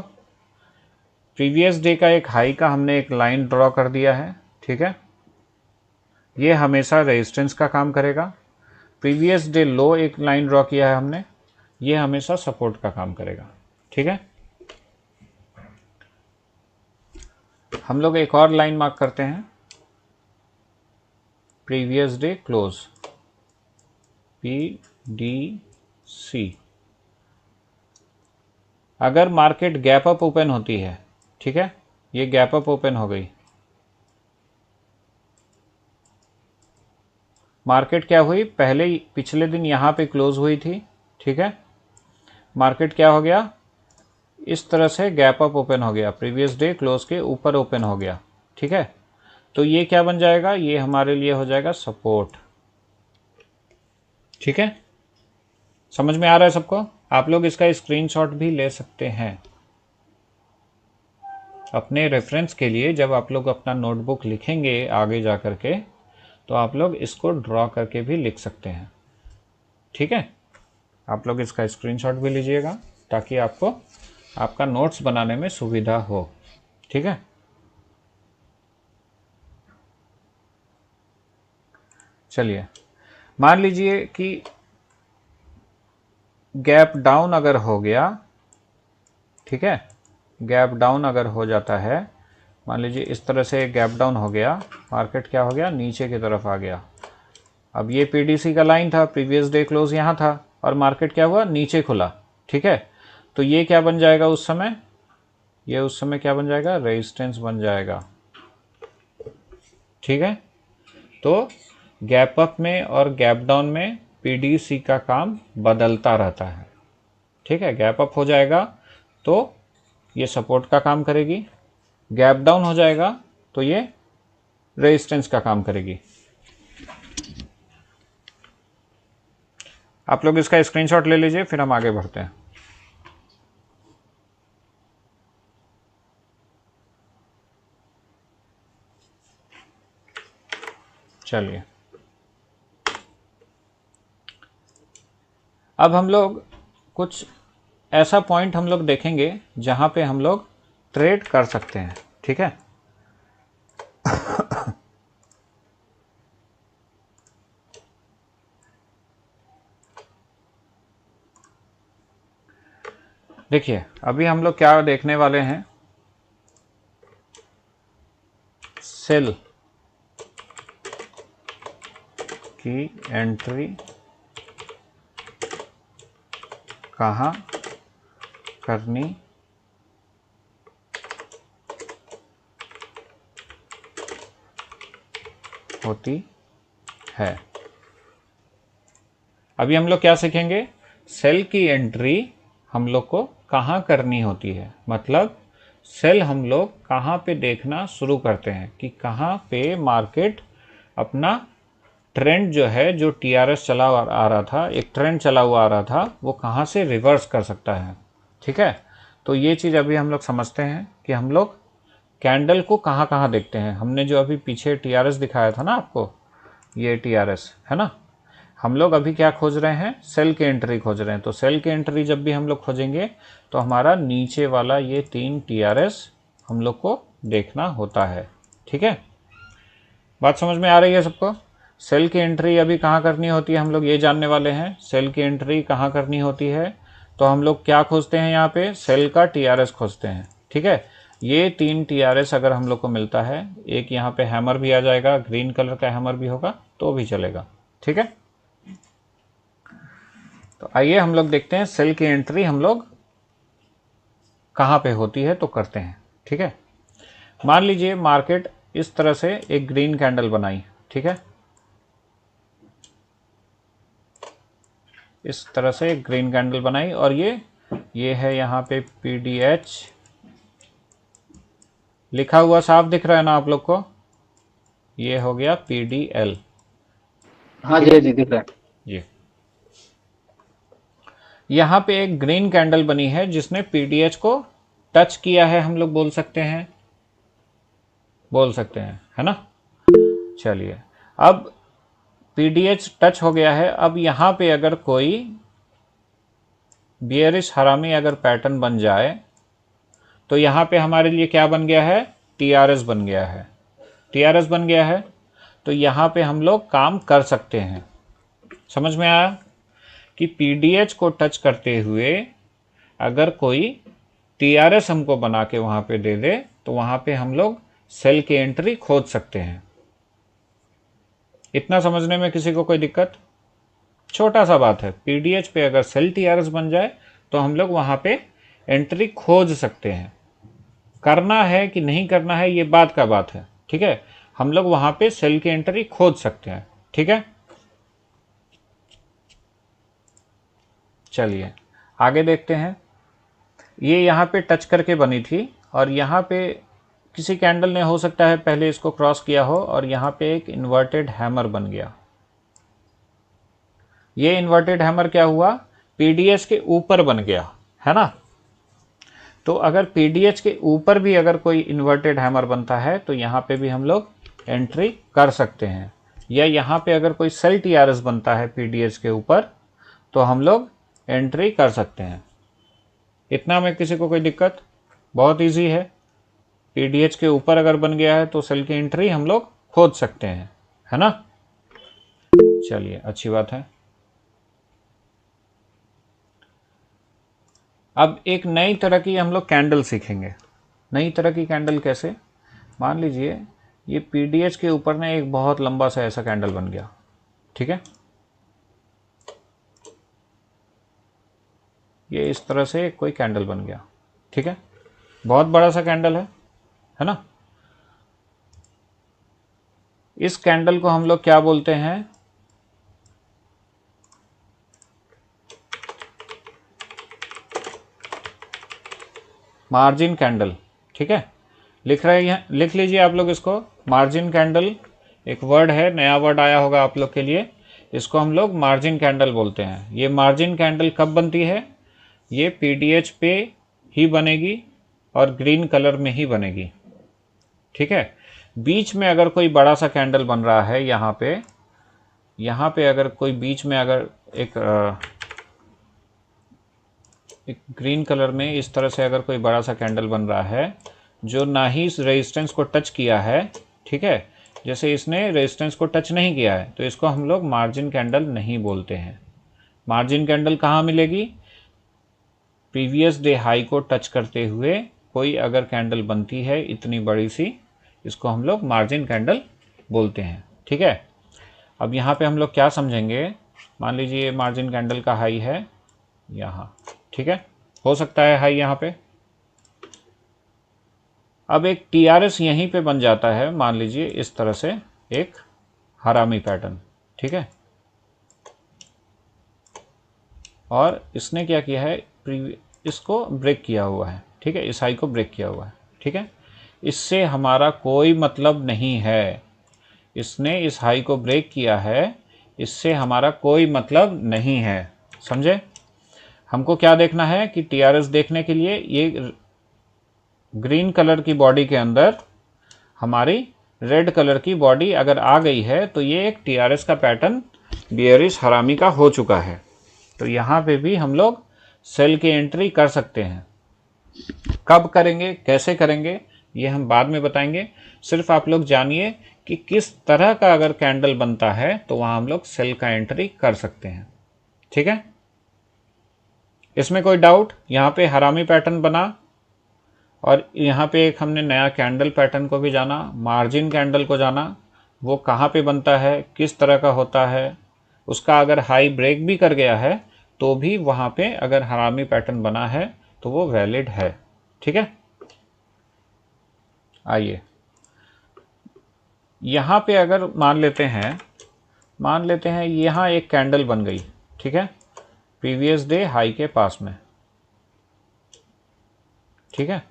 A: प्रीवियस डे का एक हाई का हमने एक लाइन ड्रॉ कर दिया है, ठीक है। ये हमेशा रेजिस्टेंस का काम करेगा। प्रीवियस डे लो एक लाइन ड्रॉ किया है हमने, ये हमेशा सपोर्ट का काम करेगा, ठीक है। हम लोग एक और लाइन मार्क करते हैं, प्रीवियस डे क्लोज, PDC। अगर मार्केट गैप अप ओपन होती है, ठीक है, ये गैप अप ओपन हो गई, मार्केट क्या हुई, पहले ही पिछले दिन यहाँ पे क्लोज हुई थी, ठीक है। मार्केट क्या हो गया, इस तरह से गैप अप ओपन हो गया, प्रीवियस डे क्लोज के ऊपर ओपन हो गया, ठीक है। तो ये क्या बन जाएगा, ये हमारे लिए हो जाएगा सपोर्ट, ठीक है। समझ में आ रहा है सबको? आप लोग इसका स्क्रीनशॉट भी ले सकते हैं अपने रेफरेंस के लिए। जब आप लोग अपना नोटबुक लिखेंगे आगे जा कर के, तो आप लोग इसको ड्रॉ करके भी लिख सकते हैं, ठीक है। आप लोग इसका स्क्रीनशॉट भी लीजिएगा ताकि आपको आपका नोट्स बनाने में सुविधा हो, ठीक है। चलिए, मान लीजिए कि गैप डाउन अगर हो गया, ठीक है, गैप डाउन अगर हो जाता है, मान लीजिए इस तरह से गैप डाउन हो गया, मार्केट क्या हो गया, नीचे की तरफ आ गया। अब ये PDC का लाइन था, प्रीवियस डे क्लोज यहाँ था, और मार्केट क्या हुआ, नीचे खुला, ठीक है। तो ये क्या बन जाएगा उस समय, ये उस समय क्या बन जाएगा, रेजिस्टेंस बन जाएगा, ठीक है। तो गैप अप में और गैप डाउन में PDC का काम बदलता रहता है, ठीक है। गैप अप हो जाएगा तो ये सपोर्ट का काम करेगी, गैप डाउन हो जाएगा तो ये रेजिस्टेंस का काम करेगी। आप लोग इसका स्क्रीनशॉट ले लीजिए, फिर हम आगे बढ़ते हैं। चलिए, अब हम लोग कुछ ऐसा पॉइंट हम लोग देखेंगे जहां पे हम लोग ट्रेड कर सकते हैं, ठीक है। देखिए अभी हम लोग क्या देखने वाले हैं, सेल की एंट्री कहाँ करनी होती है। अभी हम लोग क्या सीखेंगे, सेल की एंट्री हम लोग को कहाँ करनी होती है, मतलब सेल हम लोग कहाँ पे देखना शुरू करते हैं कि कहाँ पे मार्केट अपना ट्रेंड जो है, जो TRS चला आ रहा था, एक ट्रेंड चला हुआ आ रहा था, वो कहाँ से रिवर्स कर सकता है, ठीक है। तो ये चीज़ अभी हम लोग समझते हैं कि हम लोग कैंडल को कहाँ कहाँ देखते हैं। हमने जो अभी पीछे TRS दिखाया था ना आपको, ये TRS है ना, हम लोग अभी क्या खोज रहे हैं, सेल की एंट्री खोज रहे हैं। तो सेल की एंट्री जब भी हम लोग खोजेंगे तो हमारा नीचे वाला ये 3 TRS हम लोग को देखना होता है, ठीक है। बात समझ में आ रही है सबको? सेल की एंट्री अभी कहाँ करनी होती है, हम लोग ये जानने वाले हैं। सेल की एंट्री कहाँ करनी होती है, तो हम लोग क्या खोजते हैं, यहाँ पे सेल का TRS खोजते हैं, ठीक है। ये 3 TRS अगर हम लोग को मिलता है, एक यहाँ पे हैमर भी आ जाएगा, ग्रीन कलर का हैमर भी होगा तो भी चलेगा, ठीक है। तो आइए हम लोग देखते हैं सेल की एंट्री हम लोग कहाँ पे होती है तो करते हैं, ठीक है। मान लीजिए मार्केट इस तरह से एक ग्रीन कैंडल बनाई, ठीक है, इस तरह से एक ग्रीन कैंडल बनाई, और ये है यहाँ पे PDH लिखा हुआ, साफ दिख रहा है ना आप लोग को, ये हो गया PDL,
C: हाँ जी जी दिख रहा है।
A: ये यहाँ पे एक ग्रीन कैंडल बनी है जिसने पीडीएच को टच किया है, हम लोग बोल सकते हैं, है ना। चलिए, अब पीडीएच टच हो गया है। अब यहाँ पे अगर कोई बियरिश हरामी अगर पैटर्न बन जाए तो यहाँ पे हमारे लिए क्या बन गया है, टीआरएस बन गया है। टीआरएस बन गया है तो यहाँ पे हम लोग काम कर सकते हैं। समझ में आया कि पीडीएच को टच करते हुए अगर कोई टीआरएस हमको बना के वहाँ पे दे दे तो वहाँ पे हम लोग सेल की एंट्री खोज सकते हैं। इतना समझने में किसी को कोई दिक्कत? छोटा सा बात है, पीडीएच पे अगर सेल टीआरएस बन जाए तो हम लोग वहाँ पे एंट्री खोज सकते हैं। करना है कि नहीं करना है ये बात का बात है, ठीक है। हम लोग वहाँ पे सेल की एंट्री खोज सकते हैं, ठीक है। चलिए आगे देखते हैं। ये यहाँ पे टच करके बनी थी और यहाँ पे किसी कैंडल ने हो सकता है पहले इसको क्रॉस किया हो और यहाँ पे एक इन्वर्टेड हैमर बन गया। ये इन्वर्टेड हैमर क्या हुआ, पीडीएच के ऊपर बन गया, है ना। तो अगर पीडीएच के ऊपर भी अगर कोई इन्वर्टेड हैमर बनता है तो यहाँ पे भी हम लोग एंट्री कर सकते हैं। या यहाँ पे अगर कोई सेल टीआरएस बनता है पीडीएच के ऊपर तो हम लोग एंट्री कर सकते हैं। इतना में किसी को कोई दिक्कत? बहुत इजी है। पीडीएच के ऊपर अगर बन गया है तो सेल की एंट्री हम लोग खोज सकते हैं, है ना। चलिए अच्छी बात है। अब एक नई तरह की हम लोग कैंडल सीखेंगे। नई तरह की कैंडल कैसे? मान लीजिए ये पीडीएच के ऊपर ना एक बहुत लंबा सा ऐसा कैंडल बन गया, ठीक है। ये इस तरह से कोई कैंडल बन गया, ठीक है। बहुत बड़ा सा कैंडल है ना। इस कैंडल को हम लोग क्या बोलते हैं, मार्जिन कैंडल, ठीक है। लिख रहे हैं, लिख लीजिए आप लोग इसको। मार्जिन कैंडल एक वर्ड है, नया वर्ड आया होगा आप लोग के लिए। इसको हम लोग मार्जिन कैंडल बोलते हैं। ये मार्जिन कैंडल कब बनती है? ये पीडीएच पे ही बनेगी और ग्रीन कलर में ही बनेगी, ठीक है। बीच में अगर कोई बड़ा सा कैंडल बन रहा है यहाँ पे अगर कोई बीच में अगर एक ग्रीन कलर में इस तरह से अगर कोई बड़ा सा कैंडल बन रहा है जो ना ही इस रेजिस्टेंस को टच किया है, ठीक है, जैसे इसने रेजिस्टेंस को टच नहीं किया है, तो इसको हम लोग मार्जिन कैंडल नहीं बोलते हैं। मार्जिन कैंडल कहाँ मिलेगी? प्रीवियस डे हाई को टच करते हुए कोई अगर कैंडल बनती है इतनी बड़ी सी, इसको हम लोग मार्जिन कैंडल बोलते हैं, ठीक है। अब यहाँ पे हम लोग क्या समझेंगे, मान लीजिए मार्जिन कैंडल का हाई है यहाँ, ठीक है, हो सकता है हाई यहाँ पे। अब एक टीआरएस यहीं पे बन जाता है, मान लीजिए इस तरह से एक हरामी पैटर्न, ठीक है। और इसने क्या किया है, इसको ब्रेक किया हुआ है, ठीक है, इस हाई को ब्रेक किया हुआ है, ठीक है। इससे हमारा कोई मतलब नहीं है, इसने इस हाई को ब्रेक किया है, इससे हमारा कोई मतलब नहीं है, समझे। हमको क्या देखना है कि टीआरएस देखने के लिए ये ग्रीन कलर की बॉडी के अंदर हमारी रेड कलर की बॉडी अगर आ गई है तो ये एक टीआरएस का पैटर्न बियरिश हरामी का हो चुका है। तो यहाँ पे भी हम लोग सेल की एंट्री कर सकते हैं। कब करेंगे, कैसे करेंगे, ये हम बाद में बताएंगे। सिर्फ आप लोग जानिए कि किस तरह का अगर कैंडल बनता है तो वहाँ हम लोग सेल का एंट्री कर सकते हैं, ठीक है। इसमें कोई डाउट? यहाँ पे हरामी पैटर्न बना और यहाँ पे एक हमने नया कैंडल पैटर्न को भी जाना, मार्जिन कैंडल को जाना, वो कहाँ पे बनता है, किस तरह का होता है, उसका अगर हाई ब्रेक भी कर गया है तो भी वहाँ पे अगर हरामी पैटर्न बना है तो वो वैलिड है, ठीक है। आइए यहाँ पे अगर मान लेते हैं यहाँ एक कैंडल बन गई, ठीक है, प्रीवियस डे हाई के पास में, ठीक है।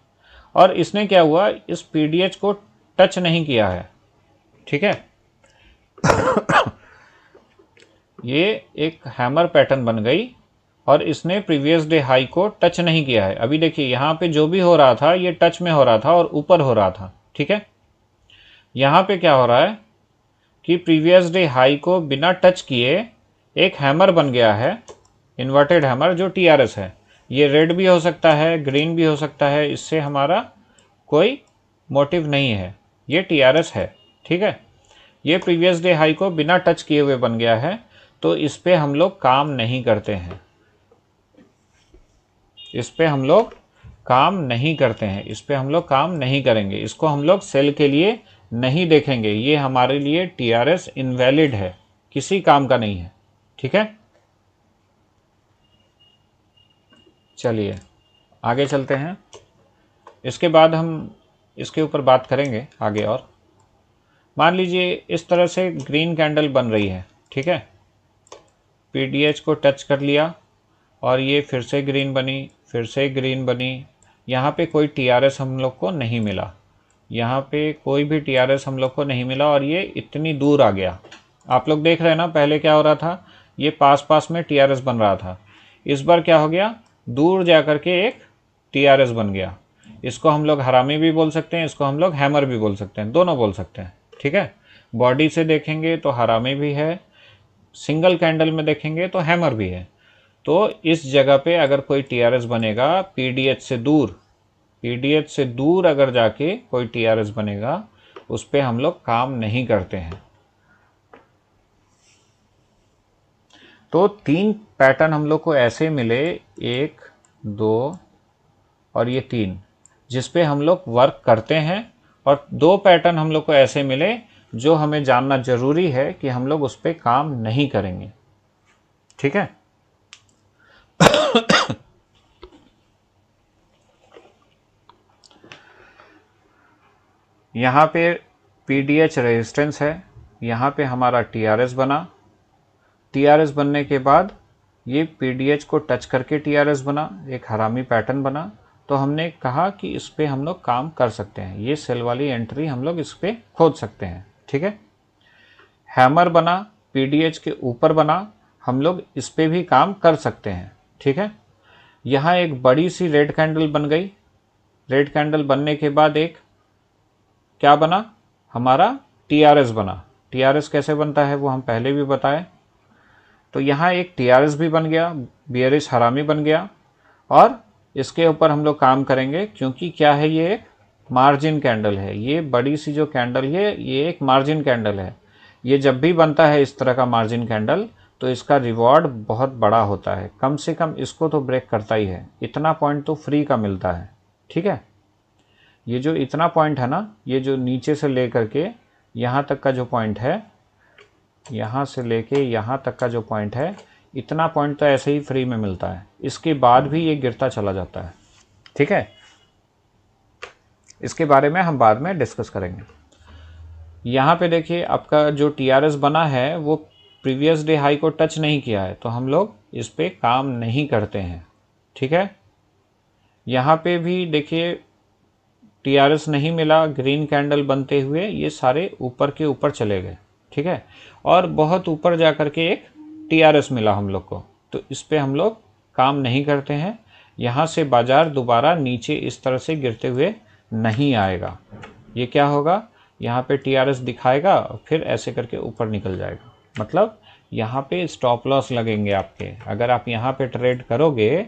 A: और इसने क्या हुआ, इस पीडीएच को टच नहीं किया है, ठीक है। ये एक हैमर पैटर्न बन गई और इसने प्रीवियस डे हाई को टच नहीं किया है। अभी देखिए यहाँ पे जो भी हो रहा था ये टच में हो रहा था और ऊपर हो रहा था, ठीक है। यहाँ पे क्या हो रहा है कि प्रीवियस डे हाई को बिना टच किए एक हैमर बन गया है, इन्वर्टेड हैमर, जो टीआरएस है। ये रेड भी हो सकता है, ग्रीन भी हो सकता है, इससे हमारा कोई मोटिव नहीं है, ये टीआरएस है, ठीक है। ये प्रीवियस डे हाई को बिना टच किए हुए बन गया है, तो इस पे हम लोग काम नहीं करते हैं, इस पे हम लोग काम नहीं करते हैं, इस पे हम लोग काम नहीं करेंगे, इसको हम लोग सेल के लिए नहीं देखेंगे। ये हमारे लिए टीआरएस इनवैलिड है, किसी काम का नहीं है, ठीक है। चलिए आगे चलते हैं। इसके बाद हम इसके ऊपर बात करेंगे आगे। और मान लीजिए इस तरह से ग्रीन कैंडल बन रही है, ठीक है। पीडीएच को टच कर लिया और ये फिर से ग्रीन बनी, फिर से ग्रीन बनी। यहाँ पे कोई टीआरएस हम लोग को नहीं मिला, यहाँ पे कोई भी टीआरएस हम लोग को नहीं मिला और ये इतनी दूर आ गया। आप लोग देख रहे हैं ना, पहले क्या हो रहा था, ये पास पास में टीआरएस बन रहा था, इस बार क्या हो गया, दूर जा कर के एक टीआरएस बन गया। इसको हम लोग हरामी भी बोल सकते हैं, इसको हम लोग हैमर भी बोल सकते हैं, दोनों बोल सकते हैं, ठीक है। बॉडी से देखेंगे तो हरामी भी है, सिंगल कैंडल में देखेंगे तो हैमर भी है। तो इस जगह पे अगर कोई टीआरएस बनेगा पीडीएच से दूर, पीडीएच से दूर अगर जाके कोई टीआरएस बनेगा, उस पर हम लोग काम नहीं करते हैं। तो 3 पैटर्न हम लोग को ऐसे मिले, 1, 2 और ये 3, जिस पे हम लोग वर्क करते हैं। और 2 पैटर्न हम लोग को ऐसे मिले जो हमें जानना जरूरी है कि हम लोग उस पर काम नहीं करेंगे, ठीक है। यहाँ पे पीडीएच रेजिस्टेंस है, यहाँ पे हमारा टीआरएस बना, टीआरएस बनने के बाद ये पीडीएच को टच करके टीआरएस बना, एक हरामी पैटर्न बना। तो हमने कहा कि इस पे हम लोग काम कर सकते हैं, ये सेल वाली एंट्री हम लोग इस पे खोज सकते हैं, ठीक है। हैमर बना, पीडीएच के ऊपर बना, हम लोग इस पे भी काम कर सकते हैं, ठीक है। यहाँ एक बड़ी सी रेड कैंडल बन गई, रेड कैंडल बनने के बाद एक क्या बना, हमारा टीआरएस बना। टीआरएस कैसे बनता है वो हम पहले भी बताए। तो यहाँ एक टीआरएस भी बन गया, बियरिश हरामी बन गया, और इसके ऊपर हम लोग काम करेंगे क्योंकि क्या है, ये एक मार्जिन कैंडल है। ये बड़ी सी जो कैंडल है ये एक मार्जिन कैंडल है। ये जब भी बनता है इस तरह का मार्जिन कैंडल तो इसका रिवॉर्ड बहुत बड़ा होता है, कम से कम इसको तो ब्रेक करता ही है, इतना पॉइंट तो फ्री का मिलता है, ठीक है। ये जो इतना पॉइंट है ना, ये जो नीचे से ले करके यहाँ तक का जो पॉइंट है, यहाँ से लेके यहाँ तक का जो पॉइंट है, इतना पॉइंट तो ऐसे ही फ्री में मिलता है, इसके बाद भी ये गिरता चला जाता है, ठीक है। इसके बारे में हम बाद में डिस्कस करेंगे। यहाँ पे देखिए आपका जो टीआरएस बना है वो प्रीवियस डे हाई को टच नहीं किया है, तो हम लोग इस पे काम नहीं करते हैं, ठीक है। यहाँ पे भी देखिए टीआरएस नहीं मिला, ग्रीन कैंडल बनते हुए ये सारे ऊपर के ऊपर चले गए, ठीक है। और बहुत ऊपर जा कर के एक टीआरएस मिला हम लोग को, तो इस पे हम लोग काम नहीं करते हैं। यहाँ से बाजार दोबारा नीचे इस तरह से गिरते हुए नहीं आएगा। ये क्या होगा, यहाँ पे टीआरएस दिखाएगा और फिर ऐसे करके ऊपर निकल जाएगा, मतलब यहाँ पे स्टॉप लॉस लगेंगे आपके। अगर आप यहाँ पे ट्रेड करोगे,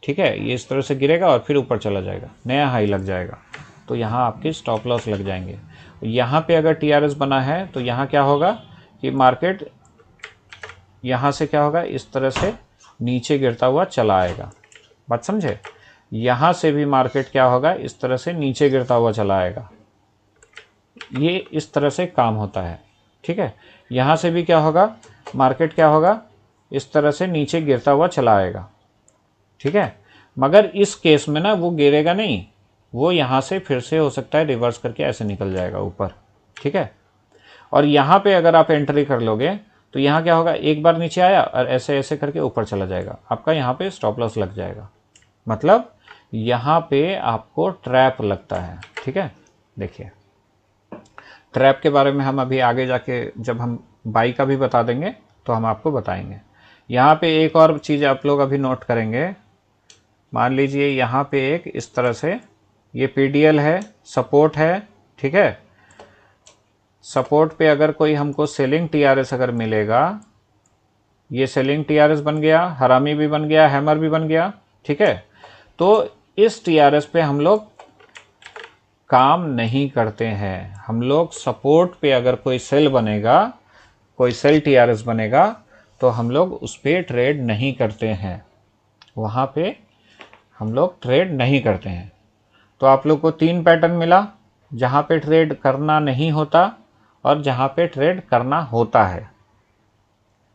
A: ठीक है, ये इस तरह से गिरेगा और फिर ऊपर चला जाएगा, नया हाई लग जाएगा, तो यहाँ आपके स्टॉप लॉस लग जाएंगे। यहाँ पे अगर टीआरएस बना है तो यहाँ क्या होगा कि मार्केट यहाँ से क्या होगा, इस तरह से नीचे गिरता हुआ चला आएगा, बात समझे। यहाँ से भी मार्केट क्या होगा, इस तरह से नीचे गिरता हुआ चला आएगा, ये इस तरह से काम होता है, ठीक है। यहाँ से भी क्या होगा, मार्केट क्या होगा, इस तरह से नीचे गिरता हुआ चला आएगा, ठीक है। मगर इस केस में ना वो गिरेगा नहीं, वो यहाँ से फिर से हो सकता है रिवर्स करके ऐसे निकल जाएगा ऊपर, ठीक है। और यहाँ पे अगर आप एंट्री कर लोगे तो यहाँ क्या होगा, एक बार नीचे आया और ऐसे ऐसे करके ऊपर चला जाएगा, आपका यहाँ पे स्टॉप लॉस लग जाएगा, मतलब यहाँ पे आपको ट्रैप लगता है, ठीक है। देखिए ट्रैप के बारे में हम अभी आगे जाके जब हम बाई का भी बता देंगे तो हम आपको बताएंगे। यहाँ पे एक और चीज़ आप लोग अभी नोट करेंगे, मान लीजिए यहाँ पे एक इस तरह से ये PDL है, सपोर्ट है, ठीक है। सपोर्ट पे अगर कोई हमको सेलिंग TRS अगर मिलेगा, ये सेलिंग TRS बन गया, हरामी भी बन गया, हैमर भी बन गया, ठीक है। तो इस TRS पे हम लोग काम नहीं करते हैं। हम लोग सपोर्ट पे अगर कोई सेल बनेगा, कोई सेल TRS बनेगा, तो हम लोग उस पर ट्रेड नहीं करते हैं, वहाँ पे हम लोग ट्रेड नहीं करते हैं। तो आप लोग को 3 पैटर्न मिला, जहाँ पे ट्रेड करना नहीं होता और जहाँ पे ट्रेड करना होता है।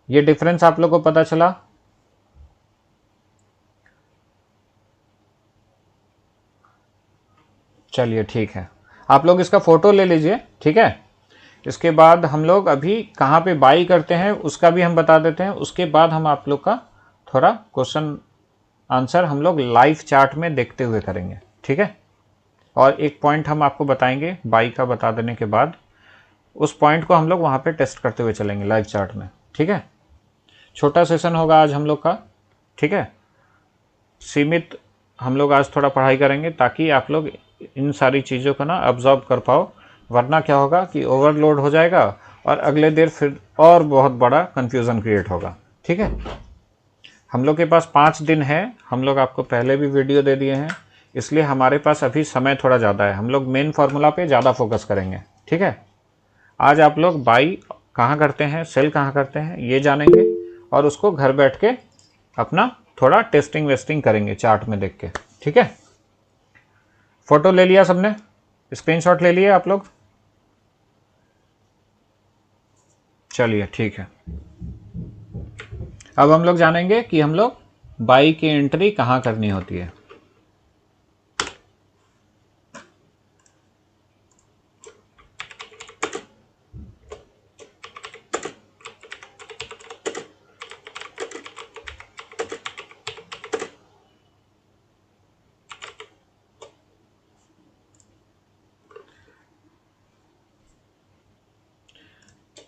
A: ये डिफरेंस आप लोग को पता चला? चलिए ठीक है, आप लोग इसका फोटो ले लीजिए, ठीक है। इसके बाद हम लोग अभी कहाँ पे बाई करते हैं उसका भी हम बता देते हैं। उसके बाद हम आप लोग का थोड़ा क्वेश्चन आंसर हम लोग लाइव चार्ट में देखते हुए करेंगे, ठीक है। और एक पॉइंट हम आपको बताएंगे बाई का बता देने के बाद, उस पॉइंट को हम लोग वहाँ पे टेस्ट करते हुए चलेंगे लाइव चार्ट में, ठीक है। छोटा सेशन होगा आज हम लोग का, ठीक है। सीमित हम लोग आज थोड़ा पढ़ाई करेंगे ताकि आप लोग इन सारी चीज़ों को ना ऑब्जर्व कर पाओ, वरना क्या होगा कि ओवरलोड हो जाएगा और अगले देर फिर और बहुत बड़ा कन्फ्यूज़न क्रिएट होगा, ठीक है। हम लोग के पास 5 दिन है, हम लोग आपको पहले भी वीडियो दे दिए हैं, इसलिए हमारे पास अभी समय थोड़ा ज़्यादा है। हम लोग मेन फार्मूला पे ज़्यादा फोकस करेंगे, ठीक है। आज आप लोग बाई कहाँ करते हैं, सेल कहाँ करते हैं, ये जानेंगे और उसको घर बैठ के अपना थोड़ा टेस्टिंग वेस्टिंग करेंगे चार्ट में देख के, ठीक है। फोटो ले लिया सबने, स्क्रीनशॉट ले लिए आप लोग? चलिए ठीक है, अब हम लोग जानेंगे कि हम लोग बाई की एंट्री कहाँ करनी होती है।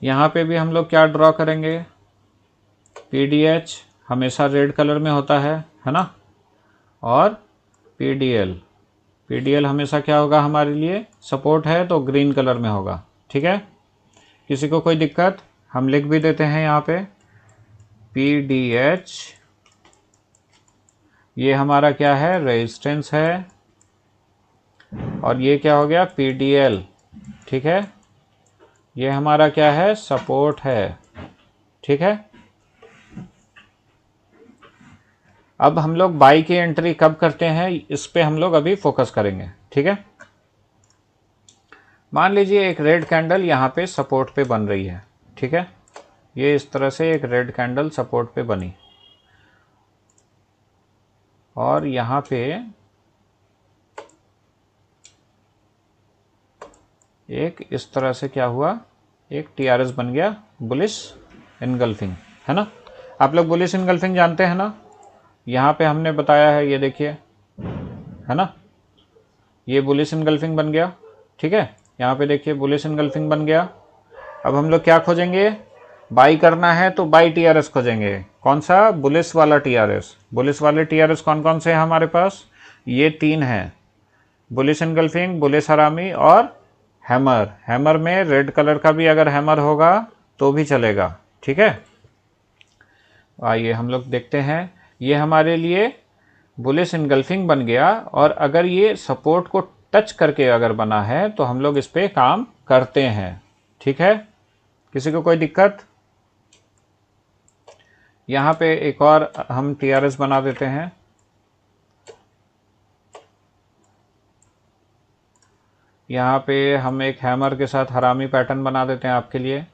A: यहाँ पे भी हम लोग क्या ड्रॉ करेंगे, PDH हमेशा रेड कलर में होता है ना, और PDL हमेशा क्या होगा हमारे लिए, सपोर्ट है तो ग्रीन कलर में होगा, ठीक है। किसी को कोई दिक्कत, हम लिख भी देते हैं यहाँ पे PDH, ये हमारा क्या है, रेजिस्टेंस है, और ये क्या हो गया, PDL, ठीक है। ये हमारा क्या है, सपोर्ट है, ठीक है। अब हम लोग बाई की एंट्री कब करते हैं, इस पे हम लोग अभी फोकस करेंगे, ठीक है। मान लीजिए एक रेड कैंडल यहाँ पे सपोर्ट पे बन रही है, ठीक है। ये इस तरह से एक रेड कैंडल सपोर्ट पे बनी और यहाँ पे एक इस तरह से क्या हुआ, एक TRS बन गया, बुलिश इनगल्फिंग, है ना। आप लोग बुलिश इनगल्फिंग जानते हैं ना, यहाँ पे हमने बताया है, ये देखिए, है ना, ये बुलिश इनगल्फिंग बन गया, ठीक है। यहाँ पे देखिए बुलिश इनगल्फिंग बन गया। अब हम लोग क्या खोजेंगे, बाई करना है तो बाई TRS खोजेंगे, कौन सा, बुलिश वाला TRS। बुलिश वाले TRS कौन कौन से हैं हमारे पास, ये 3 हैं, बुलिश इनगल्फिंग, बुलिश हरामी और हैमर। हैमर में रेड कलर का भी अगर हैमर होगा तो भी चलेगा, ठीक है। आइए हम लोग देखते हैं, ये हमारे लिए बुलिश इनगल्फिंग बन गया, और अगर ये सपोर्ट को टच करके अगर बना है तो हम लोग इस पे काम करते हैं, ठीक है। किसी को कोई दिक्कत? यहाँ पे एक और हम TRS बना देते हैं, यहाँ पे हम एक हैमर के साथ हरामी पैटर्न बना देते हैं आपके लिए।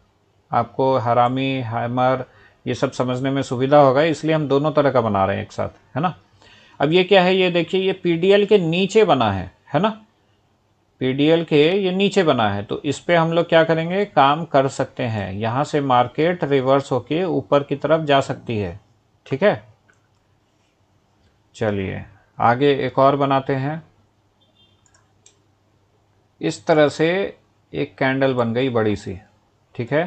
A: आपको हरामी, हैमर ये सब समझने में सुविधा होगा, इसलिए हम दोनों तरह का बना रहे हैं एक साथ, है ना। अब ये क्या है, ये देखिए, ये PDL के नीचे बना है ना, PDL के ये नीचे बना है, तो इस पे हम लोग क्या करेंगे, काम कर सकते हैं। यहाँ से मार्केट रिवर्स होके ऊपर की तरफ जा सकती है, ठीक है। चलिए आगे एक और बनाते हैं। इस तरह से एक कैंडल बन गई बड़ी सी, ठीक है।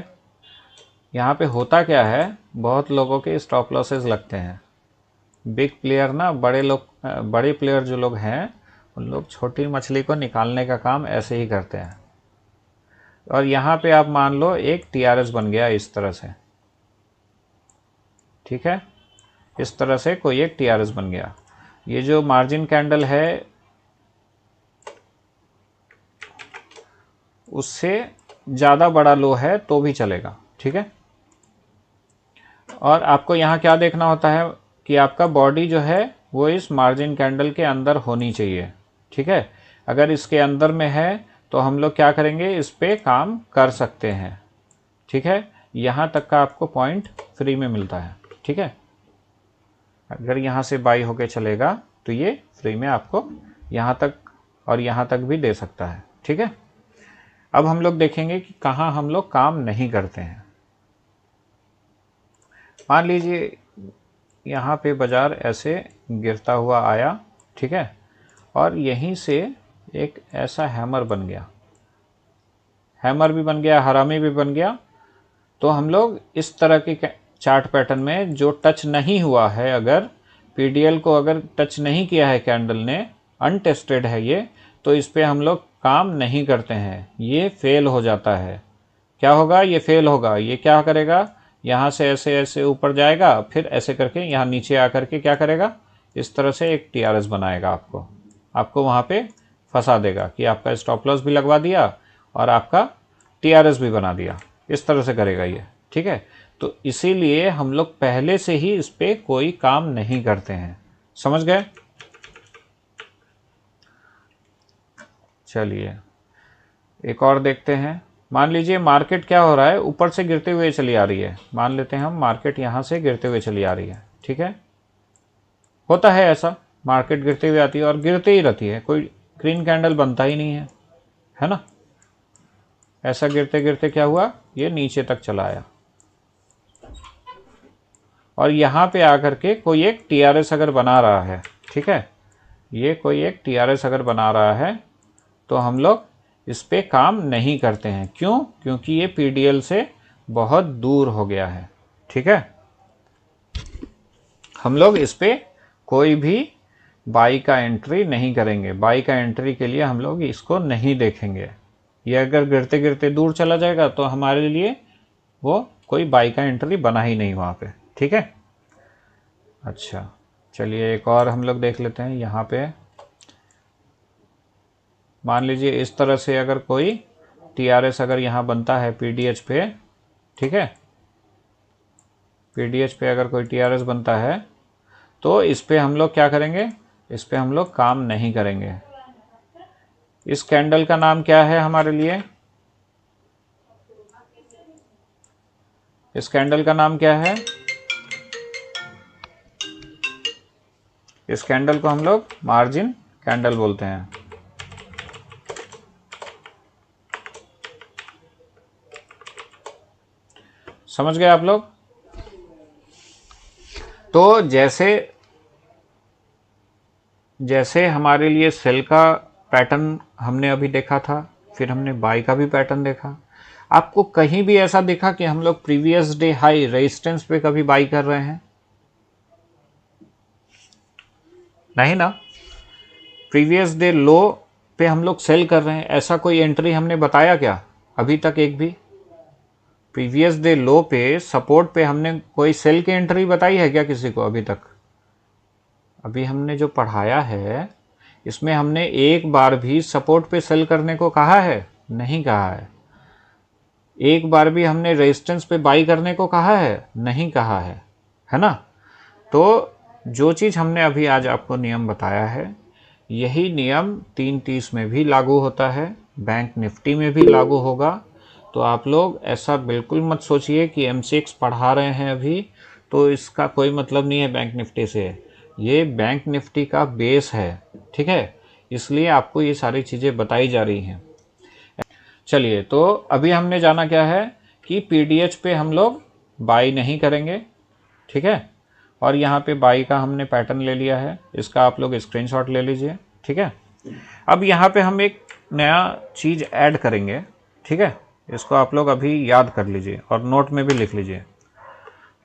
A: यहाँ पे होता क्या है, बहुत लोगों के स्टॉप लॉसेस लगते हैं। बिग प्लेयर ना, बड़े प्लेयर जो लोग हैं उन लोग छोटी मछली को निकालने का काम ऐसे ही करते हैं। और यहाँ पे आप मान लो एक टीआरएस बन गया इस तरह से, ठीक है, इस तरह से कोई एक टीआरएस बन गया। ये जो मार्जिन कैंडल है उससे ज़्यादा बड़ा लो है तो भी चलेगा, ठीक है। और आपको यहाँ क्या देखना होता है कि आपका बॉडी जो है वो इस मार्जिन कैंडल के अंदर होनी चाहिए, ठीक है। अगर इसके अंदर में है तो हम लोग क्या करेंगे, इस पे काम कर सकते हैं, ठीक है। यहाँ तक का आपको पॉइंट फ्री में मिलता है, ठीक है। अगर यहाँ से बाई होके चलेगा तो ये फ्री में आपको यहाँ तक और यहाँ तक भी दे सकता है, ठीक है। अब हम लोग देखेंगे कि कहाँ हम लोग काम नहीं करते हैं। मान लीजिए यहाँ पे बाजार ऐसे गिरता हुआ आया, ठीक है, और यहीं से एक ऐसा हैमर बन गया, हैमर भी बन गया, हरामी भी बन गया। तो हम लोग इस तरह के चार्ट पैटर्न में जो टच नहीं हुआ है, अगर पीडीएल को अगर टच नहीं किया है कैंडल ने, अनटेस्टेड है ये, तो इस पे हम लोग काम नहीं करते हैं, ये फेल हो जाता है। क्या होगा, ये फेल होगा। ये क्या करेगा, यहाँ से ऐसे ऐसे ऊपर जाएगा, फिर ऐसे करके यहाँ नीचे आकर के क्या करेगा, इस तरह से एक टीआरएस बनाएगा, आपको वहाँ पे फंसा देगा कि आपका स्टॉप लॉस भी लगवा दिया और आपका टीआरएस भी बना दिया। इस तरह से करेगा ये, ठीक है। तो इसीलिए हम लोग पहले से ही इस पे कोई काम नहीं करते हैं, समझ गए। चलिए एक और देखते हैं। मान लीजिए मार्केट क्या हो रहा है, ऊपर से गिरते हुए चली आ रही है। मान लेते हैं हम मार्केट यहाँ से गिरते हुए चली आ रही है, ठीक है। होता है ऐसा, मार्केट गिरते हुए आती है और गिरते ही रहती है, कोई ग्रीन कैंडल बनता ही नहीं है ना। ऐसा गिरते गिरते क्या हुआ, ये नीचे तक चला आया और यहाँ पे आकर के कोई एक टीआरएस अगर बना रहा है, ठीक है, ये कोई एक टीआरएस अगर बना रहा है तो हम लोग इस पे काम नहीं करते हैं। क्यों, क्योंकि ये पीडीएल से बहुत दूर हो गया है, ठीक है। हम लोग इस पे कोई भी बाई का एंट्री नहीं करेंगे। बाई का एंट्री के लिए हम लोग इसको नहीं देखेंगे। ये अगर गिरते गिरते दूर चला जाएगा तो हमारे लिए वो कोई बाई का एंट्री बना ही नहीं वहाँ पे, ठीक है। अच्छा चलिए एक और हम लोग देख लेते हैं। यहाँ पे मान लीजिए इस तरह से अगर कोई टीआरएस अगर यहाँ बनता है पीडीएच पे, ठीक है, पीडीएच पे अगर कोई टीआरएस बनता है तो इस पे हम लोग क्या करेंगे, इस पे हम लोग काम नहीं करेंगे। इस कैंडल का नाम क्या है हमारे लिए, इस कैंडल का नाम क्या है, इस कैंडल को हम लोग मार्जिन कैंडल बोलते हैं। समझ गए आप लोग। तो जैसे हमारे लिए सेल का पैटर्न हमने अभी देखा था, फिर हमने बाई का भी पैटर्न देखा। आपको कहीं भी ऐसा दिखा कि हम लोग प्रीवियस डे हाई रेजिस्टेंस पे कभी बाई कर रहे हैं? नहीं ना। प्रीवियस डे लो पे हम लोग सेल कर रहे हैं, ऐसा कोई एंट्री हमने बताया क्या अभी तक? एक भी प्रीवियस डे लो पे सपोर्ट पे हमने कोई सेल की एंट्री बताई है क्या किसी को अभी तक? अभी हमने जो पढ़ाया है इसमें हमने एक बार भी सपोर्ट पे सेल करने को कहा है? नहीं कहा है। एक बार भी हमने रेजिस्टेंस पे बाई करने को कहा है? नहीं कहा है ना। तो जो चीज़ हमने अभी आज आपको नियम बताया है, यही नियम 330 में भी लागू होता है, बैंक निफ्टी में भी लागू होगा। तो आप लोग ऐसा बिल्कुल मत सोचिए कि MCX पढ़ा रहे हैं अभी तो इसका कोई मतलब नहीं है बैंक निफ्टी से। ये बैंक निफ्टी का बेस है, ठीक है, इसलिए आपको ये सारी चीज़ें बताई जा रही हैं। चलिए तो अभी हमने जाना क्या है कि पीडीएच पे हम लोग बाई नहीं करेंगे, ठीक है। और यहाँ पे बाई का हमने पैटर्न ले लिया है, इसका आप लोग स्क्रीनशॉट ले लीजिए, ठीक है। अब यहाँ पे हम एक नया चीज़ ऐड करेंगे, ठीक है। इसको आप लोग अभी याद कर लीजिए और नोट में भी लिख लीजिए।